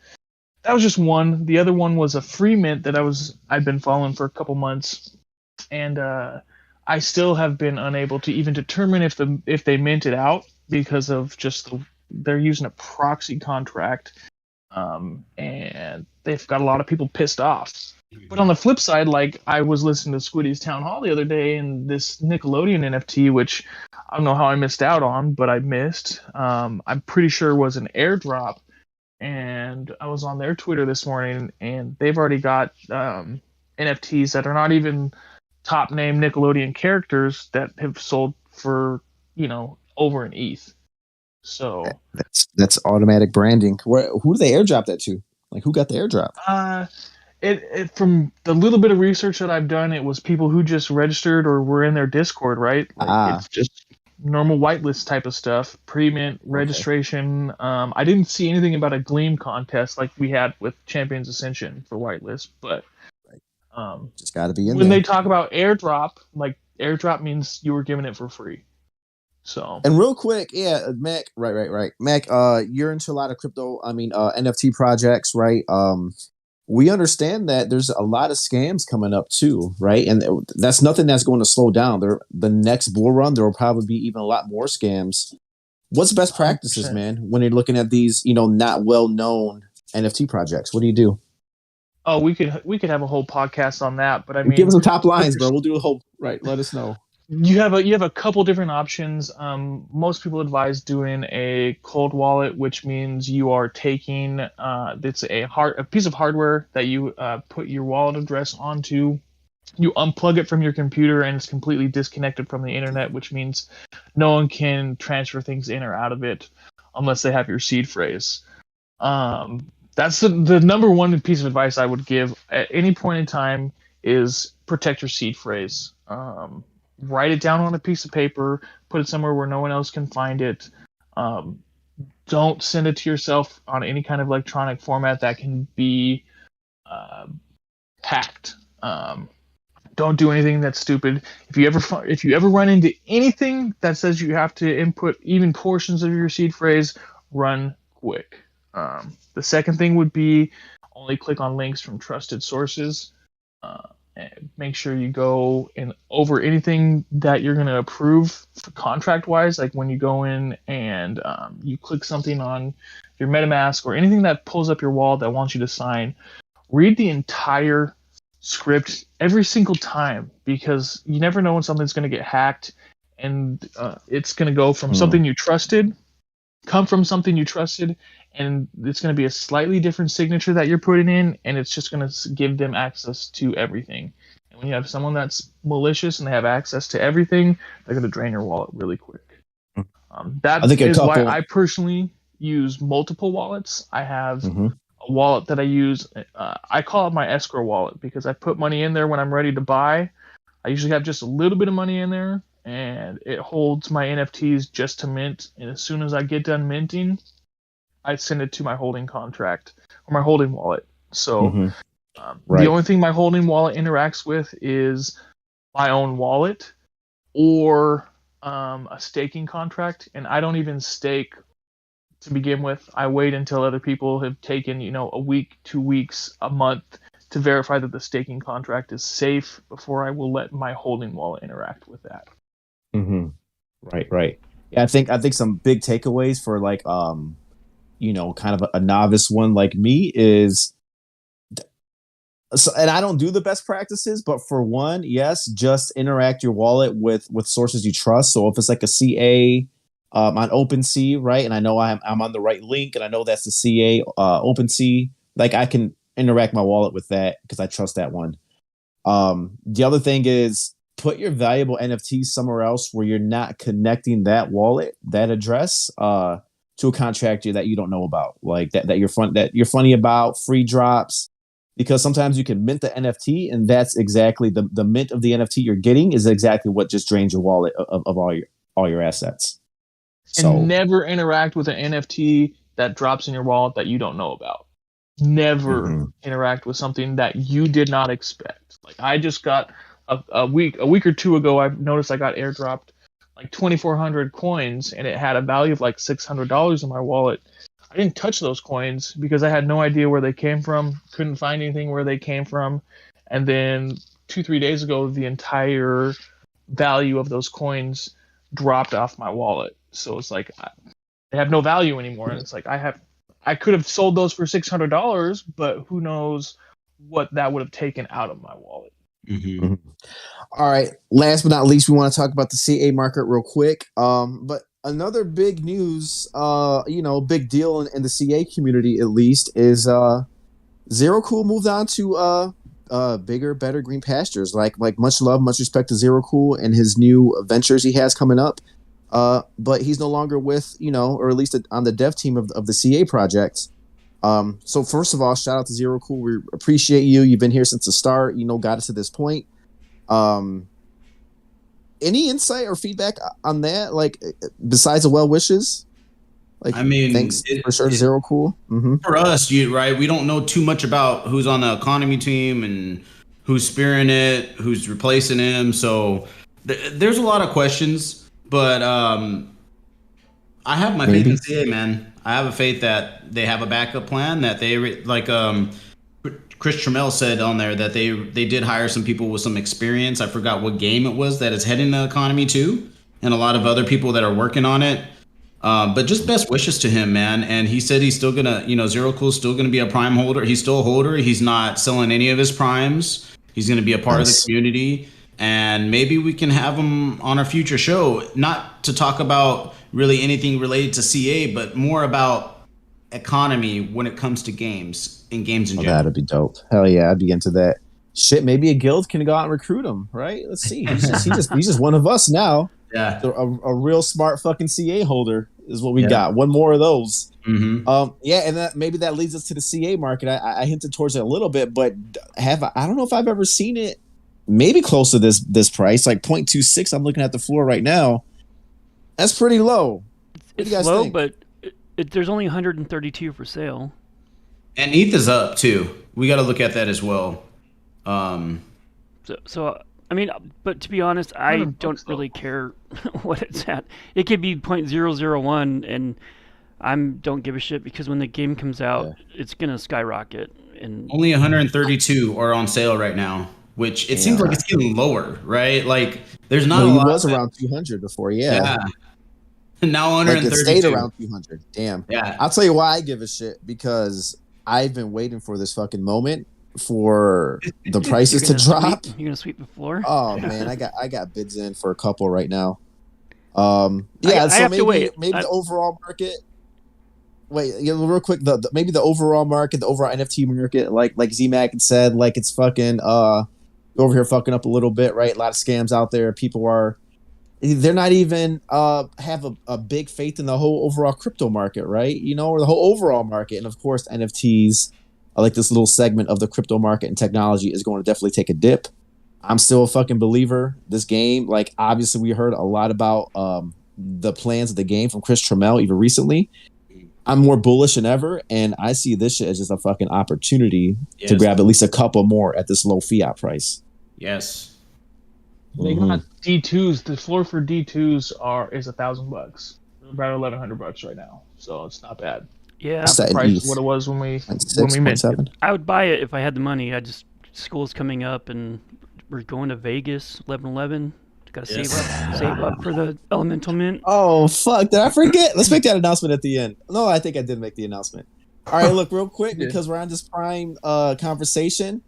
that was just one. The other one was a free mint that I've been following for a couple months, and I still have been unable to even determine if they minted out because of just they're using a proxy contract, and they've got a lot of people pissed off. But on the flip side, like, I was listening to Squiddy's Town Hall the other day, and this Nickelodeon NFT, which I don't know how I missed out on, but I missed. I'm pretty sure was an airdrop, and I was on their Twitter this morning, and they've already got NFTs that are not even top name Nickelodeon characters that have sold for over an ETH. So that's automatic branding. Who do they airdrop that to? Like, who got the airdrop? It from the little bit of research that I've done, it was people who just registered or were in their Discord, right? Like, it's just normal whitelist type of stuff, pre-mint registration. I didn't see anything about a Gleam contest like we had with Champions Ascension for whitelist, but just got to be in when there. they talk about airdrop, like, airdrop means you were giving it for free. So, and real quick, Mac, right. Mac, you're into a lot of crypto, NFT projects, right? We understand that there's a lot of scams coming up too, right? And that's nothing that's going to slow down. The next bull run, there will probably be even a lot more scams. What's best practices, 100%. Man, when you're looking at these, not well-known NFT projects? What do you do? Oh, we could have a whole podcast on that, but I mean, give us some top lines, bro. We'll do a whole, right. Let us know. You have a couple different options. Most people advise doing a cold wallet, which means you are taking it's a piece of hardware that you put your wallet address onto. You unplug it from your computer and it's completely disconnected from the internet, which means no one can transfer things in or out of it unless they have your seed phrase. That's the number one piece of advice I would give at any point in time is protect your seed phrase. Write it down on a piece of paper, put it somewhere where no one else can find it. Um, don't send it to yourself on any kind of electronic format that can be hacked. Don't do anything that's stupid. If you ever run into anything that says you have to input even portions of your seed phrase, run quick. The second thing would be only click on links from trusted sources. And make sure you go and over anything that you're going to approve contract wise, like when you go in and you click something on your MetaMask or anything that pulls up your wallet that wants you to sign, read the entire script every single time, because you never know when something's going to get hacked, and it's going to go from something you trusted, come from something you trusted, and it's going to be a slightly different signature that you're putting in, and it's just going to give them access to everything. And when you have someone that's malicious and they have access to everything, they're going to drain your wallet really quick. That is why I personally use multiple wallets. I have a wallet that I use. I call it my escrow wallet because I put money in there when I'm ready to buy. I usually have just a little bit of money in there, and it holds my NFTs just to mint. And as soon as I get done minting, I send it to my holding contract or my holding wallet. So the only thing my holding wallet interacts with is my own wallet or a staking contract. And I don't even stake to begin with. I wait until other people have taken, a week, 2 weeks, a month to verify that the staking contract is safe before I will let my holding wallet interact with that. Right. Yeah, I think some big takeaways for kind of a novice one like me is, so, and I don't do the best practices, but for one, yes, just interact your wallet with sources you trust. So if it's like a CA on OpenSea, right, and I know I'm on the right link, and I know that's the CA OpenSea, like I can interact my wallet with that because I trust that one. The other thing is put your valuable NFTs somewhere else where you're not connecting that wallet, that address, to a contractor that you don't know about, like that you're funny about, free drops, because sometimes you can mint the NFT and that's exactly the mint of the NFT you're getting is exactly what just drains your wallet of all your assets. So, and never interact with an NFT that drops in your wallet that you don't know about. Never interact with something that you did not expect. Like I just got a week or two ago, I noticed I got airdropped like 2,400 coins, and it had a value of like $600 in my wallet. I didn't touch those coins because I had no idea where they came from, couldn't find anything where they came from. And then 2-3 days ago, the entire value of those coins dropped off my wallet. So it's like they have no value anymore. And it's like I could have sold those for $600, but who knows what that would have taken out of my wallet. All right. Last but not least, we want to talk about the CA market real quick. But another big news, big deal in the CA community, at least, is Zero Cool moved on to bigger, better green pastures. Like much love, much respect to Zero Cool and his new ventures he has coming up. But he's no longer with, or at least on the dev team of the CA project. So first of all, shout out to Zero Cool. We appreciate you. You've been here since the start, got us to this point. Any insight or feedback on that? Like besides the well wishes? Like, I mean, thanks for sure to Zero Cool. For us, right? We don't know too much about who's on the economy team and who's spearing it, who's replacing him. So there's a lot of questions, but I have my faith in CA, man. I have a faith that they have a backup plan, that they Chris Trammell said on there that they did hire some people with some experience. I forgot what game it was that is heading the economy too, and a lot of other people that are working on it. But just best wishes to him, man. And he said he's still gonna, Zero Cool's still gonna be a prime holder. He's still a holder. He's not selling any of his primes. He's gonna be a part of the community. and maybe we can have him on a future show, not to talk about really anything related to CA, but more about economy when it comes to games and games in general. That'd be dope. Hell yeah, I'd be into that. Shit, maybe a guild can go out and recruit him, right? Let's see. He's just one of us now. Yeah. So a real smart fucking CA holder is what we Yeah. got. One more of those. Mm-hmm. Yeah, and maybe that leads us to the CA market. I hinted towards it a little bit, but I don't know if I've ever seen it maybe close to this price, like 0.26. I'm looking at the floor right now. That's pretty low. What do It's you guys low, think? but there's only 132 for sale. And ETH is up too. We got to look at that as well. So I mean, but to be honest, I don't really care what it's at. It could be 0.001, and don't give a shit, because when the game comes out, it's gonna skyrocket. And Only 132 are on sale right now, which it seems like it's getting lower, right? Like there's not a lot. It was around 200 before, yeah. Now Like 132. it stayed around 200. Damn. Yeah. I'll tell you why I give a shit, because I've been waiting for this fucking moment for the prices to drop. You're gonna sweep the floor. Oh man, I got bids in for a couple right now. I have to wait. Maybe the overall market. Wait, real quick. Maybe the overall market, the overall NFT market, like Z-Mac had said, like it's fucking over here fucking up a little bit, right? A lot of scams out there. They're not even have a big faith in the whole overall crypto market, right? Or the whole overall market. And of course, NFTs, like this little segment of the crypto market and technology, is going to definitely take a dip. I'm still a fucking believer. This game, like obviously we heard a lot about the plans of the game from Chris Trammell even recently. I'm more bullish than ever, and I see this shit as just a fucking opportunity to grab at least a couple more at this low fiat price. Yes. They got D2s. The floor for D2s is $1,000. About $1,100 right now, so it's not bad. Yeah, What's that The in price ETH? what it was when we Like minted. 6.7. I would buy it if I had the money. School's coming up, and we're going to Vegas 11/11. Got to save up for the elemental mint. Oh fuck! Did I forget? Let's make that announcement at the end. No, I think I did make the announcement. All right, look real quick, because we're on this Prime conversation.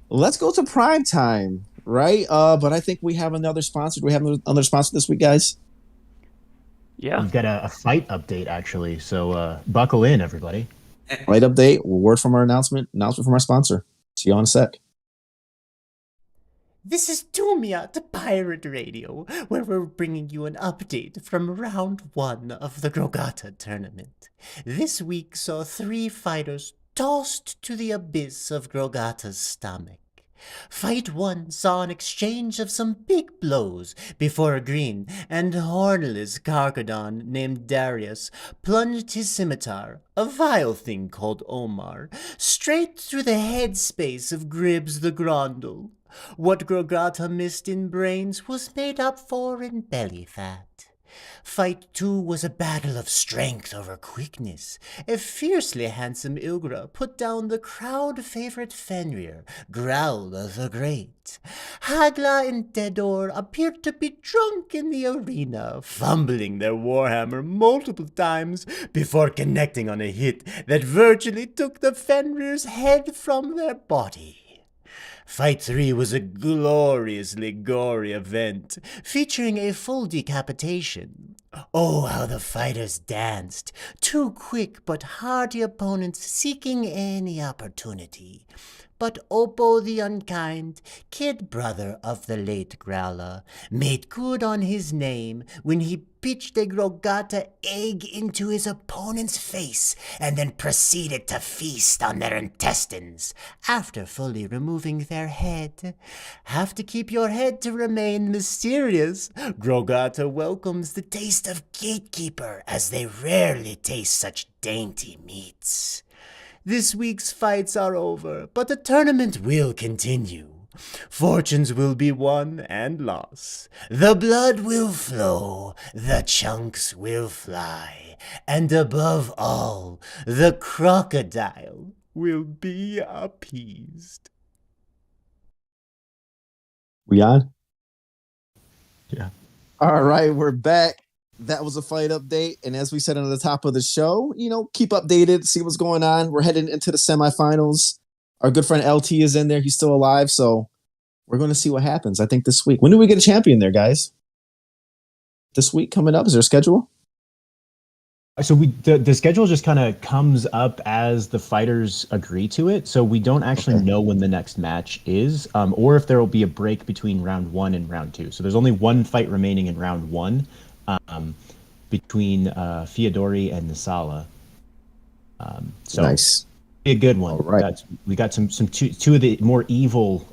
Let's go to Prime time, right? But I think we have another sponsor. Do we have another sponsor this week, guys? Yeah, We've got a fight update actually, so buckle in, everybody. Right update. Word from our announcement from our sponsor. See you on a sec. This is Dumia, the Pirate Radio, where we're bringing you an update from round 1 of the Gorgata tournament. This week saw 3 fighters tossed to the abyss of Gorgata's stomach. Fight 1 saw an exchange of some big blows before a green and hornless Carcadon named Darius plunged his scimitar, a vile thing called Omar, straight through the headspace of Gribbs the Grondel. What Gorgata missed in brains was made up for in belly fat. Fight 2 was a battle of strength over quickness. A fiercely handsome Ilgra put down the crowd-favorite Fenrir, Growler the Great. Hagla and Dedor appeared to be drunk in the arena, fumbling their warhammer multiple times before connecting on a hit that virtually took the Fenrir's head from their body. Fight 3 was a gloriously gory event, featuring a full decapitation. Oh, how the fighters danced, two quick but hardy opponents seeking any opportunity. But Oppo the Unkind, kid brother of the late Growler, made good on his name when he pitched a Gorgata egg into his opponent's face and then proceeded to feast on their intestines after fully removing their head. Have to keep your head to remain mysterious. Gorgata welcomes the taste of gatekeeper, as they rarely taste such dainty meats. This week's fights are over, but the tournament will continue. Fortunes will be won and lost. The blood will flow, the chunks will fly, and above all, the crocodile will be appeased. We on? Yeah. All right, we're back. That was a fight update. And as we said on the top of the show, keep updated, see what's going on. We're heading into the semifinals. Our good friend LT is in there. He's still alive. So we're going to see what happens. I think this week. When do we get a champion there, guys? This week coming up? Is there a schedule? So the schedule just kind of comes up as the fighters agree to it. So we don't actually know when the next match is, or if there will be a break between round 1 and round 2. So there's only one fight remaining in round 1, between Fiodori and Nisala. So Nice. Be a good one. All right. We got some two of the more evil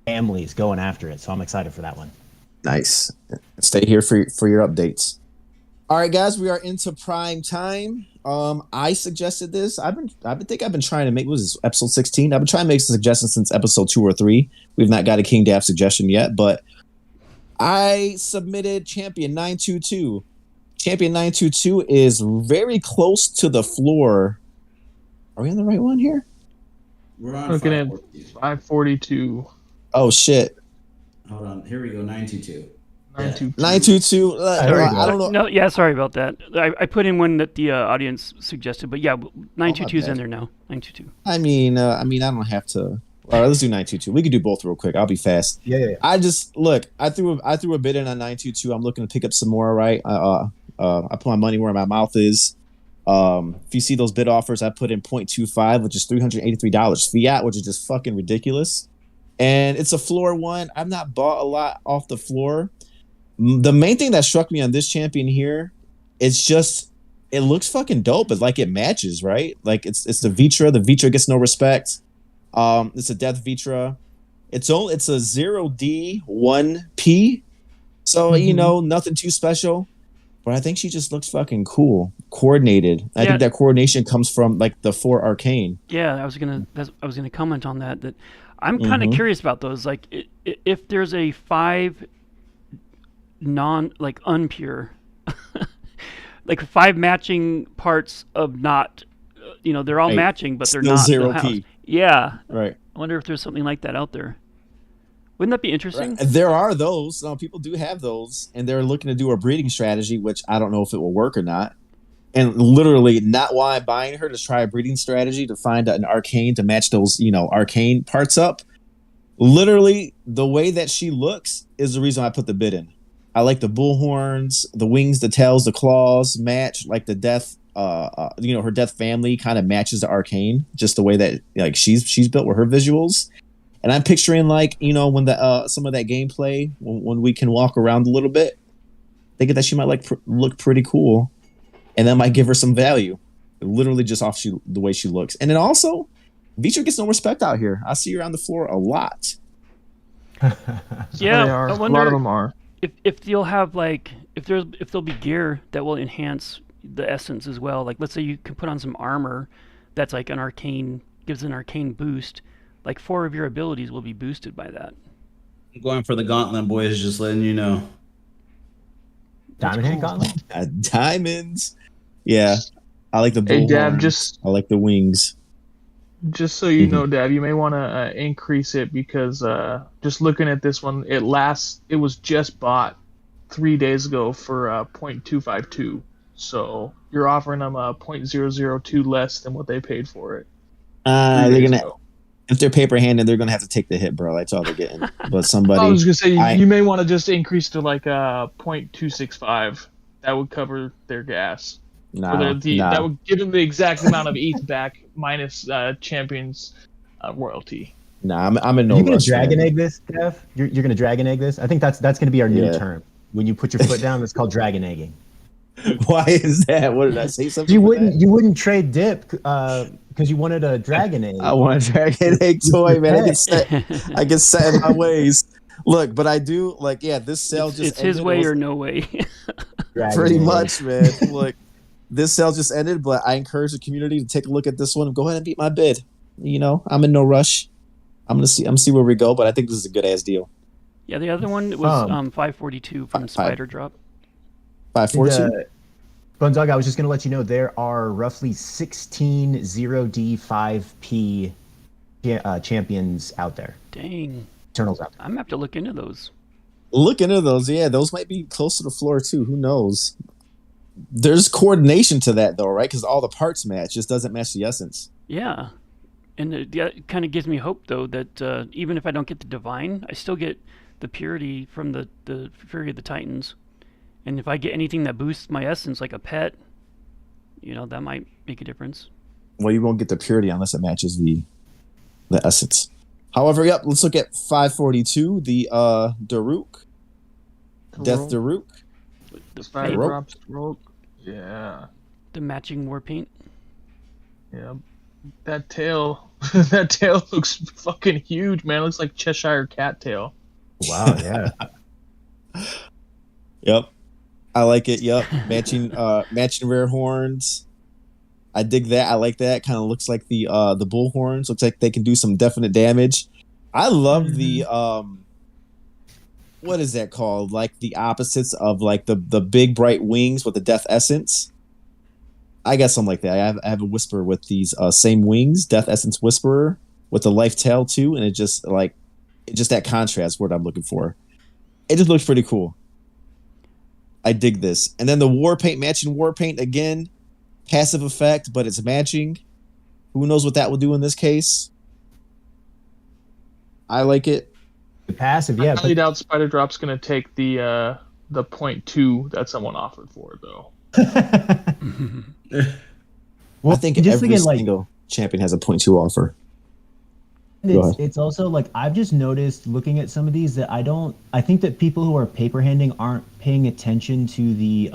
families going after it. So I'm excited for that one. Nice. Stay here for your updates. All right, guys, we are into prime time. I suggested this. I've been trying to make, what was this, episode 16? I've been trying to make some suggestions since episode 2 or 3. We've not got a King Dav suggestion yet, but I submitted Champion 922. Champion 922 is very close to the floor. Are we on the right one here? We're on Looking at 542. 542. Oh shit. Hold on. Here we go. 922. 922. 922. I don't know. No, yeah, sorry about that. I put in one that the audience suggested, but yeah, 922 is in bad. there now. 922. I mean, I don't have to. All right, let's do 922. We could do both real quick. I'll be fast. Yeah. I just look. I threw a bid in on 922. I'm looking to pick up some more. Right. I put my money where my mouth is. If you see those bid offers, I put in 0.25, which is $383 fiat, which is just fucking ridiculous. And it's a floor one. I've not bought a lot off the floor. The main thing that struck me on this champion here, it's just it looks fucking dope. It's like it matches, right? Like it's the Vitra. The Vitra gets no respect. It's a Death Vitra. It's a 0D 1P. So nothing too special. But I think she just looks fucking cool, coordinated. I think that coordination comes from like the 4 Arcane. Yeah, I was gonna comment on that. That I'm kind of curious about those. Like, if there's a 5 unpure, like 5 matching parts of not, they're all matching, but they're Still not 0P. Yeah, Right. I wonder if there's something like that out there. Wouldn't that be interesting? Right. There are those. People do have those, and they're looking to do a breeding strategy, which I don't know if it will work or not. And literally, not why I'm buying her, to try a breeding strategy to find an Arcane to match those, Arcane parts up. Literally, the way that she looks is the reason I put the bid in. I like the bull horns, the wings, the tails, the claws match. Like the death, her death family kind of matches the Arcane, just the way that like she's built with her visuals. And I'm picturing like when the some of that gameplay when we can walk around a little bit, thinking that she might look pretty cool, and that might give her some value, literally just off the way she looks. And then also, Vitra gets no respect out here. I see her on the floor a lot. Yeah, They are. I A wonder lot of them are. if you'll have like if there'll be gear that will enhance the essence as well. Like let's say you can put on some armor that's like gives an arcane boost. Like 4 of your abilities will be boosted by that. I'm going for the gauntlet, boys. Just letting you know. Diamond Hand Gauntlet? Diamonds. Yeah, I like the bull Hey, Dab, horns. I like the wings. Just so you know, Dab, you may want to increase it because just looking at this one, it was just bought 3 days ago for 0.252. So you're offering them 0.002 less than what they paid for it. They're gonna. If they're paper handed, they're gonna have to take the hit, bro. That's all they're getting. But somebody, I was gonna say you may want to just increase to like 0.265. That would cover their gas. That would give them the exact amount of ETH back minus Champion's royalty. Nah, I'm in no You're gonna rush. dragon Man. egg this, Dev? You're gonna dragon egg this? I think that's gonna be our new term. When you put your foot down, it's called dragon egging. Why is that? What did I say? Something? You wouldn't trade dip because you wanted a dragon egg. I want a dragon egg toy, man. I get set in my ways. Look, but I do like, this sale just it's his way or no way. Pretty much, man. Look, this sale just ended, but I encourage the community to take a look at this one and go ahead and beat my bid. I'm in no rush. I'm gonna see where we go, but I think this is a good ass deal. Yeah, the other one was 542 from Spider Drop. 542. Bunzog, I was just going to let you know there are roughly 16 0D5P champions out there. Dang. Eternals out there. I'm going to have to look into those. Look into those. Yeah, those might be close to the floor too. Who knows? There's coordination to that though, right? Because all the parts match, just doesn't match the essence. Yeah. And it kind of gives me hope, though, that even if I don't get the divine, I still get the purity from the Fury of the Titans. And if I get anything that boosts my essence, like a pet, that might make a difference. Well, you won't get the purity unless it matches the essence. However, yep, let's look at 542, the Daruk. Death Daruk. The Spider rope. drops rope. Yeah. The matching war paint. Yeah. That tail that tail looks fucking huge, man. It looks like Cheshire cat tail. Wow, yeah. Yep. I like it. Yep. Matching rare horns. I dig that. I like that. Kind of looks like the bull horns. Looks like they can do some definite damage. I love the what is that called? Like the opposites of like the big bright wings with the death essence. I got something like that. I have a whisperer with these same wings, death essence whisperer with the life tail too, and it just that contrast word I'm looking for. It just looks pretty cool. I dig this. And then the war paint, matching war paint again, passive effect, but it's matching. Who knows what that will do in this case? I like it. The passive, I yeah. highly doubt Spider Drop's gonna take the 0.2 that someone offered for it though. Well, I think every single champion has a 0.2 offer. It's also like I've just noticed looking at some of these that I think that people who are paper handing aren't paying attention to the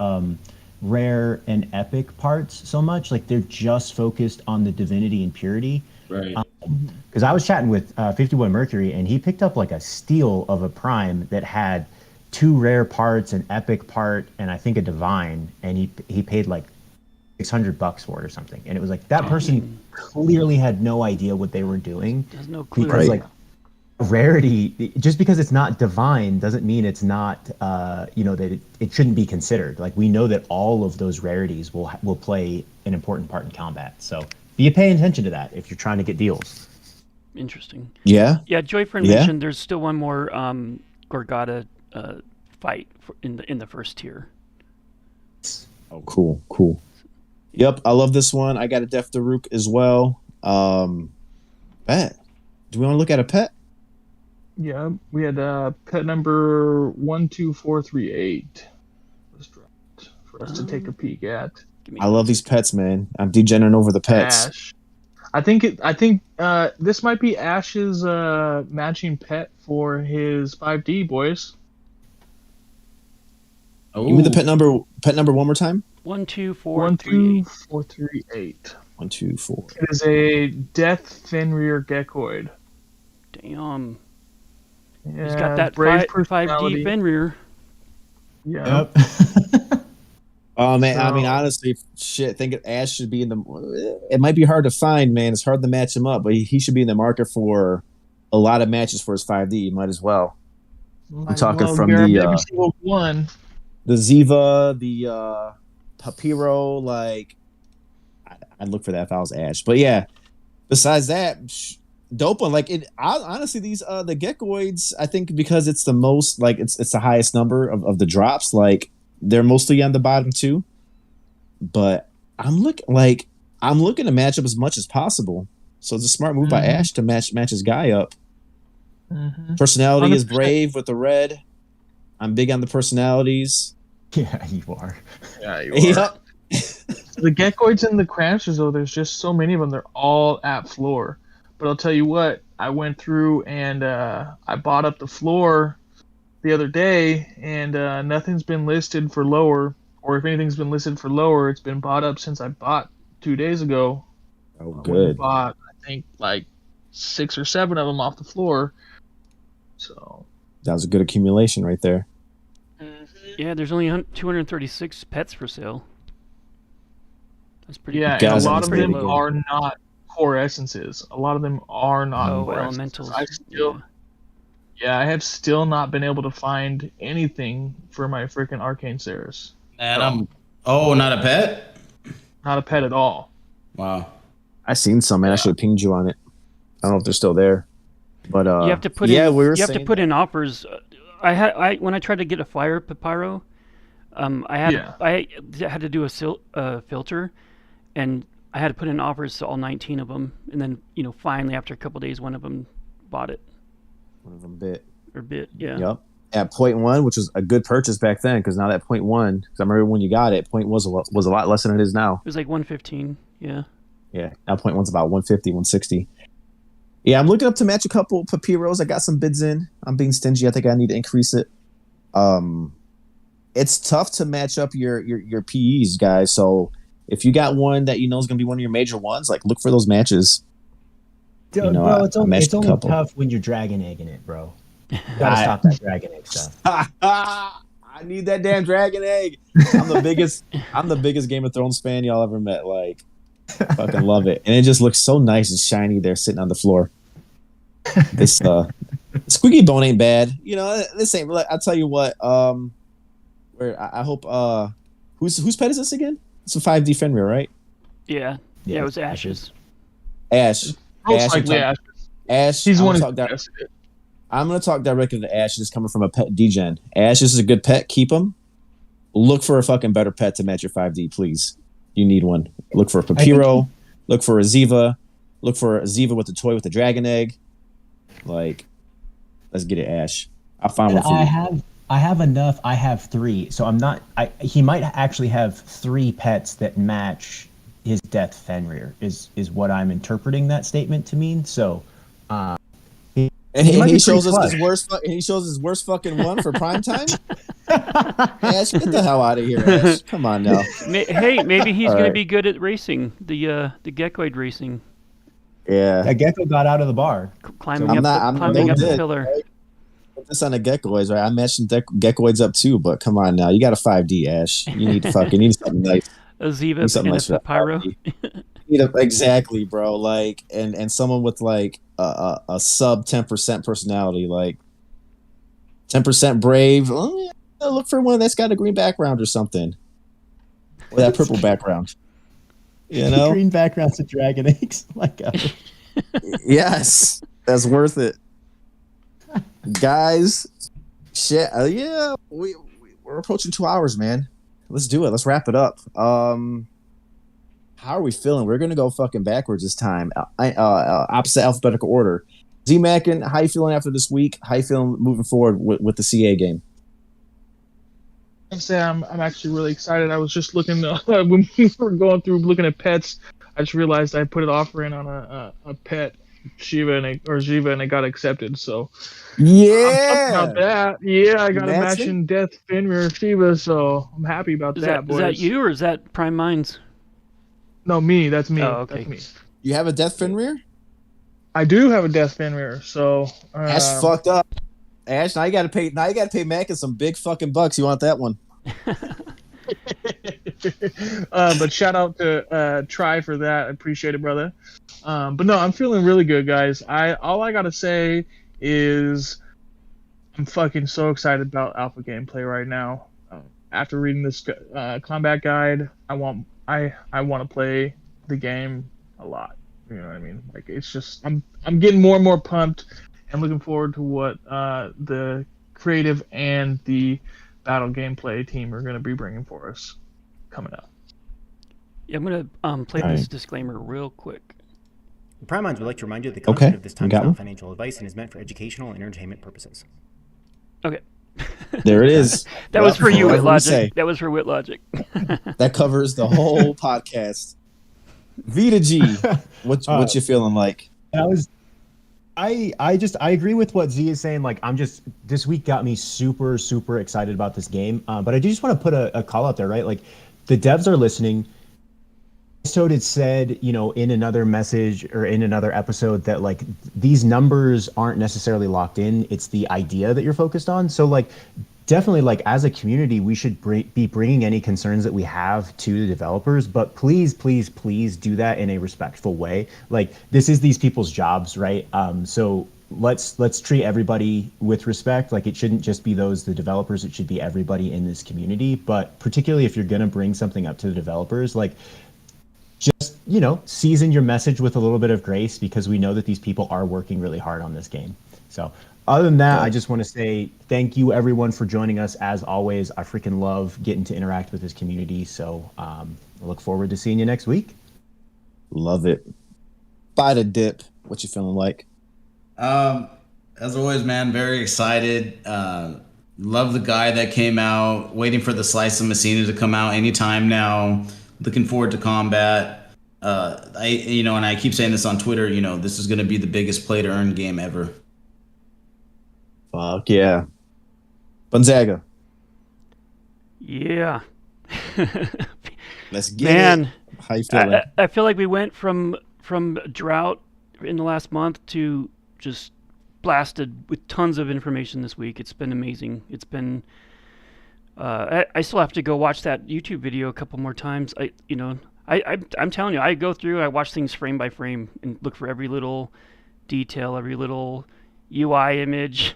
rare and epic parts so much. Like they're just focused on the divinity and purity. Right. Because I was chatting with 51 Mercury and he picked up like a steal of a prime that had 2 rare parts, an epic part, and I think a divine, and he paid like $600 for it or something. And it was like that person clearly had no idea what they were doing. There's no clue. Because like rarity, just because it's not divine doesn't mean it's not that it shouldn't be considered. Like we know that all of those rarities will play an important part in combat. So be paying attention to that if you're trying to get deals. Interesting. Yeah. Yeah, Joyfriend mentioned there's still one more Gorgata fight in the first tier. Oh, cool. Yep, I love this one. I got a Def Daruk as well. Pet. Do we want to look at a pet? Yeah, we had pet number 12438 was dropped for us to take a peek at. I love these pets, man. I'm degenerating over the pets. Ash. I think this might be Ash's matching pet for his 5D boys. Give me the pet number one more time. 12438. 124. It is a Death Fenrir Geckoid. Damn. Yeah, He's got that brave 5D Fenrir. Yeah. Yep. Oh man, I mean honestly, shit. Think Ash should be in the. It might be hard to find, man. It's hard to match him up, but he should be in the market for a lot of matches for his 5D. You might as well. I'm talking from the every single one. The Ziva, the Papiro. Like, I'd look for that if I was Ash. But yeah, besides that, dope one. Like honestly, these the Geckoids. I think because it's the most like it's the highest number of the drops. Like. They're mostly on the bottom too, but I'm looking to match up as much as possible. So it's a smart move by Ash to match his guy up. Personality 100%. Is brave with the red. I'm big on the personalities. Yeah, you are. Yeah, you are. Yep. The Geckoids and the Crashers, though, there's just so many of them. They're all at floor. But I'll tell you what, I went through and I bought up the floor the other day, and nothing's been listed for lower, or if anything's been listed for lower, it's been bought up since I bought 2 days ago. Oh, good. I bought, I think, like 6 or 7 of them off the floor. So that was a good accumulation right there. Yeah, there's only 236 pets for sale. That's pretty. Yeah, and a lot of them are not core essences. A lot of them are not core elementals. I have still not been able to find anything for my freaking Arcane Ceres. And not a pet? Not a pet at all. Wow. I seen some, man. I should have pinged you on it. I don't know if they're still there. But you have to put to put in offers. When I tried to get a fire Papyro, I had to do a filter, and I had to put in offers to all 19 of them, and then finally after a couple days, one of them bought it One of them bit. or bit. Yeah. Yep. At 0.1, which was a good purchase back then, because now that 0.1, because I remember when you got it, was a lot less than it is now. It was like 115. Yeah. Yeah. Now 0.1's about 150, 160. Yeah, I'm looking up to match a couple Papiros. I got some bids in. I'm being stingy. I think I need to increase it. It's tough to match up your PEs, guys. So if you got one that is going to be one of your major ones, like look for those matches. Bro, it's only tough when you're dragon egging it, bro. You gotta stop that dragon egg stuff. I need that damn dragon egg. I'm the biggest Game of Thrones fan y'all ever met. Like, fucking love it, and it just looks so nice and shiny there, sitting on the floor. This squeaky bone ain't bad. This ain't. I'll tell you what. Where I hope. Whose pet is this again? It's a 5D Fenrir, right? Yeah. It was Ash's. Ash. Most likely Ash. Ash. He's one I'm going to talk directly to Ash. This is coming from a pet degen. Ash, this is a good pet. Keep him. Look for a fucking better pet to match your 5D, please. You need one. Look for a Papiro. Look for a Ziva. Look for a Ziva with the toy with the dragon egg. Like, let's get it, Ash. I'll find one for you. I have enough. I have 3. So I'm not... he might actually have 3 pets that match his Death Fenrir, is what I'm interpreting that statement to mean. So... And he shows us his worst. He shows his worst fucking one for prime time. Ash, get the hell out of here, Ash! Come on now. Hey, maybe he's going to be good at racing, the geckoid racing. Yeah, that gecko got out of the bar, climbing up the pillar. Right? Put this on the geckoids, right? I mentioned geckoids up too, but come on now, you got a 5D, Ash. You need something nice. A Ziva and a Pyro. Exactly, bro. Like, and someone with like a sub 10% personality, like 10% brave. Look for one that's got a green background or something, or that purple background. Green backgrounds of dragon eggs. Oh my God. Yes, that's worth it, guys. Shit. Yeah, we're approaching 2 hours, man. Let's do it. Let's wrap it up. How are we feeling? We're gonna go fucking backwards this time. Opposite alphabetical order. Z-Mackin, how you feeling after this week? How you feeling moving forward with the CA game? I'd say I'm actually really excited. I was just looking when we were going through looking at pets. I just realized I put an offer in on a pet Shiva and it got accepted. So yeah, about that. Yeah, I got a matching Death Fenrir Shiva, so I'm happy about that. Is that you or is that Prime Minds? No, me. That's me. Oh, okay. That's me. You have a Death Fenrir? I do have a Death Fenrir. So that's fucked up. Ash, now you gotta pay Mackin some big fucking bucks. You want that one? But shout out to Try for that. I appreciate it, brother. But no, I'm feeling really good, guys. All I gotta say is I'm fucking so excited about alpha gameplay right now. After reading this combat guide, I want to play the game a lot. You know what I mean? Like, it's just I'm getting more and more pumped and looking forward to what the creative and the battle gameplay team are going to be bringing for us coming up. Yeah, I'm going to play this disclaimer real quick. Prime Minds would like to remind you that the content of this time is not financial advice and is meant for educational and entertainment purposes. Okay. There it is. That was for you, WitLogic. That was for WitLogic. That covers the whole podcast. V to G, what you feeling like? I agree with what Z is saying. Like, this week got me super, super excited about this game. But I do just want to put a call out there, right? Like, the devs are listening. Toad had said, in another message or in another episode that like these numbers aren't necessarily locked in. It's the idea that you're focused on. So like, definitely like as a community, we should be bringing any concerns that we have to the developers, but please, please, please do that in a respectful way. Like, this is these people's jobs, right? So let's treat everybody with respect. Like, it shouldn't just be the developers. It should be everybody in this community. But particularly if you're going to bring something up to the developers, like, just, season your message with a little bit of grace, because we know that these people are working really hard on this game. So other than that, I just want to say thank you everyone for joining us. As always, I freaking love getting to interact with this community. So I look forward to seeing you next week. Love it. By the dip. What you feeling like? As always, man, very excited. Love the guy that came out. Waiting for the Slice of Messina to come out anytime now. Looking forward to combat. And I keep saying this on Twitter. This is going to be the biggest play to earn game ever. Fuck yeah. Gonzaga. Yeah. Let's get Man, it. How you feeling? I feel like we went from drought in the last month to just blasted with tons of information this week. It's been amazing. It's been. I still have to go watch that YouTube video a couple more times. I'm telling you, I go through, I watch things frame by frame and look for every little detail, every little UI image,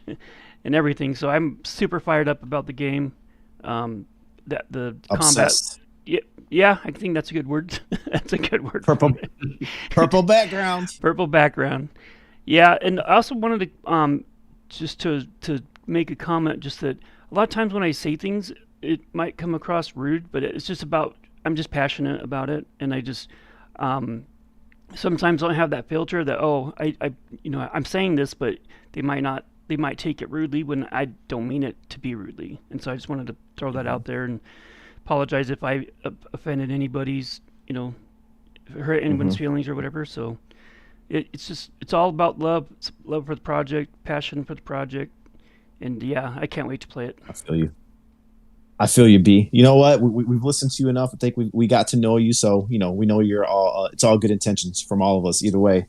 and everything. So I'm super fired up about the game. That the Obsessed. combat. Yeah, I think that's a good word. That's a good word. Purple background. Purple background. Yeah, and I also wanted to just to make a comment, just that a lot of times when I say things, it might come across rude, but it's just about I'm just passionate about it, and I just sometimes don't have that filter that I'm saying this, but they might take it rudely when I don't mean it to be rudely, and so I just wanted to throw that out there and apologize if I offended anybody's hurt anyone's feelings or whatever. So it's all about love. It's love for the project, passion for the project, and yeah, I can't wait to play it. I feel you, B. You know what? We've listened to you enough. I think we got to know you, so we know you're all. It's all good intentions from all of us, either way.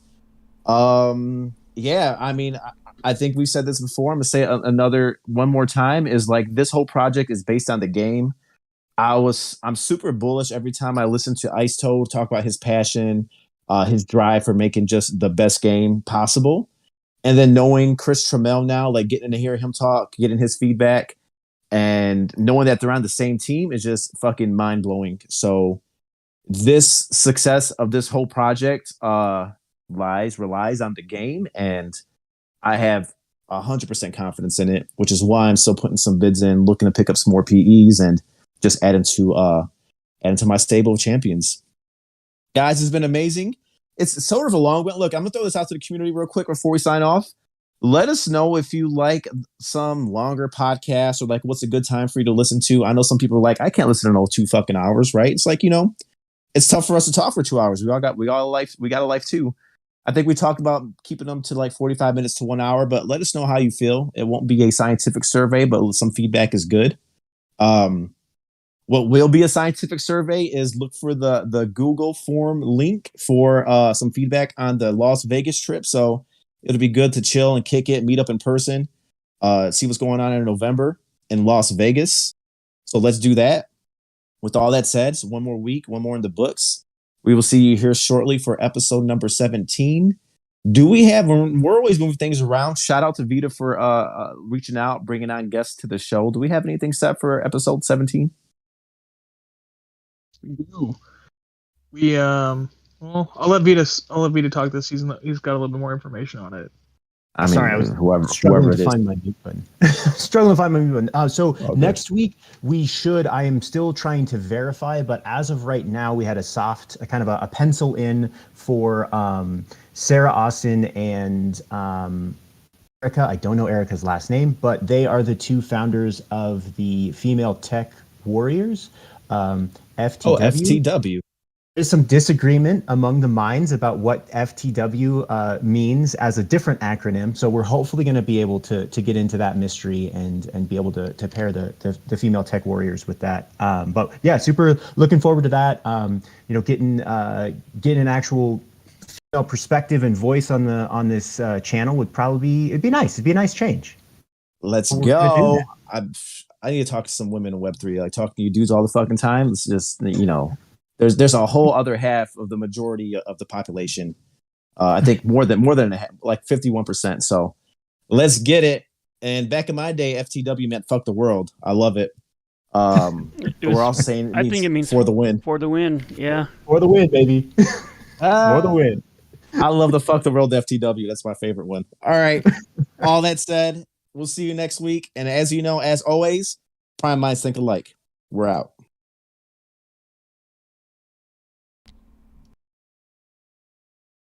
Yeah. I mean, I think we've said this before. I'm gonna say one more time. Is like this whole project is based on the game. I'm super bullish every time I listen to Ice Toad talk about his passion, his drive for making just the best game possible. And then knowing Chris Trammell now, like getting to hear him talk, getting his feedback, and knowing that they're on the same team is just fucking mind blowing. So this success of this whole project relies on the game, and I have 100% confidence in it, which is why I'm still putting some bids in, looking to pick up some more PEs and just add into my stable of champions. Guys, it's been amazing. It's sort of a long one. Look, I'm gonna throw this out to the community real quick before we sign off. Let us know if you like some longer podcasts or like what's a good time for you to listen to. I know some people are like, I can't listen to no 2 fucking hours, right? It's like, it's tough for us to talk for 2 hours. We got a life too. I think we talked about keeping them to like 45 minutes to 1 hour, but let us know how you feel. It won't be a scientific survey, but some feedback is good. What will be a scientific survey is look for the Google form link for some feedback on the Las Vegas trip. So it'll be good to chill and kick it, meet up in person, see what's going on in November in Las Vegas. So let's do that. With all that said, so one more week, one more in the books. We will see you here shortly for episode number 17. We're always moving things around. Shout out to Vita for reaching out, bringing on guests to the show. Do we have anything set for episode 17? We do. I'll let Vita talk this season. He's got a little bit more information on it. Sorry, I was struggling to find my mute button. Struggling to find my mute button. Next week I am still trying to verify, but as of right now, we had a kind of a pencil in for Sarah Austin and Erica. I don't know Erica's last name, but they are the 2 founders of the Female Tech Warriors, FTW. Oh, FTW. There's some disagreement among the minds about what FTW means as a different acronym. So we're hopefully going to be able to get into that mystery and be able to pair the Female Tech Warriors with that. But yeah, super looking forward to that. Getting an actual female perspective and voice on this channel it'd be nice. It'd be a nice change. Let's go. I need to talk to some women in Web3. Like talking to you dudes all the fucking time. It's just there's a whole other half of the majority of the population. I think more than a half, like 51%. So let's get it. And back in my day, FTW meant fuck the world. I love it. We're all saying I think it means for the win. For the win, yeah. For the win, baby. For the win. I love the fuck the world FTW. That's my favorite one. All right. All that said, we'll see you next week. And as you know, as always, Prime Minds think alike. We're out.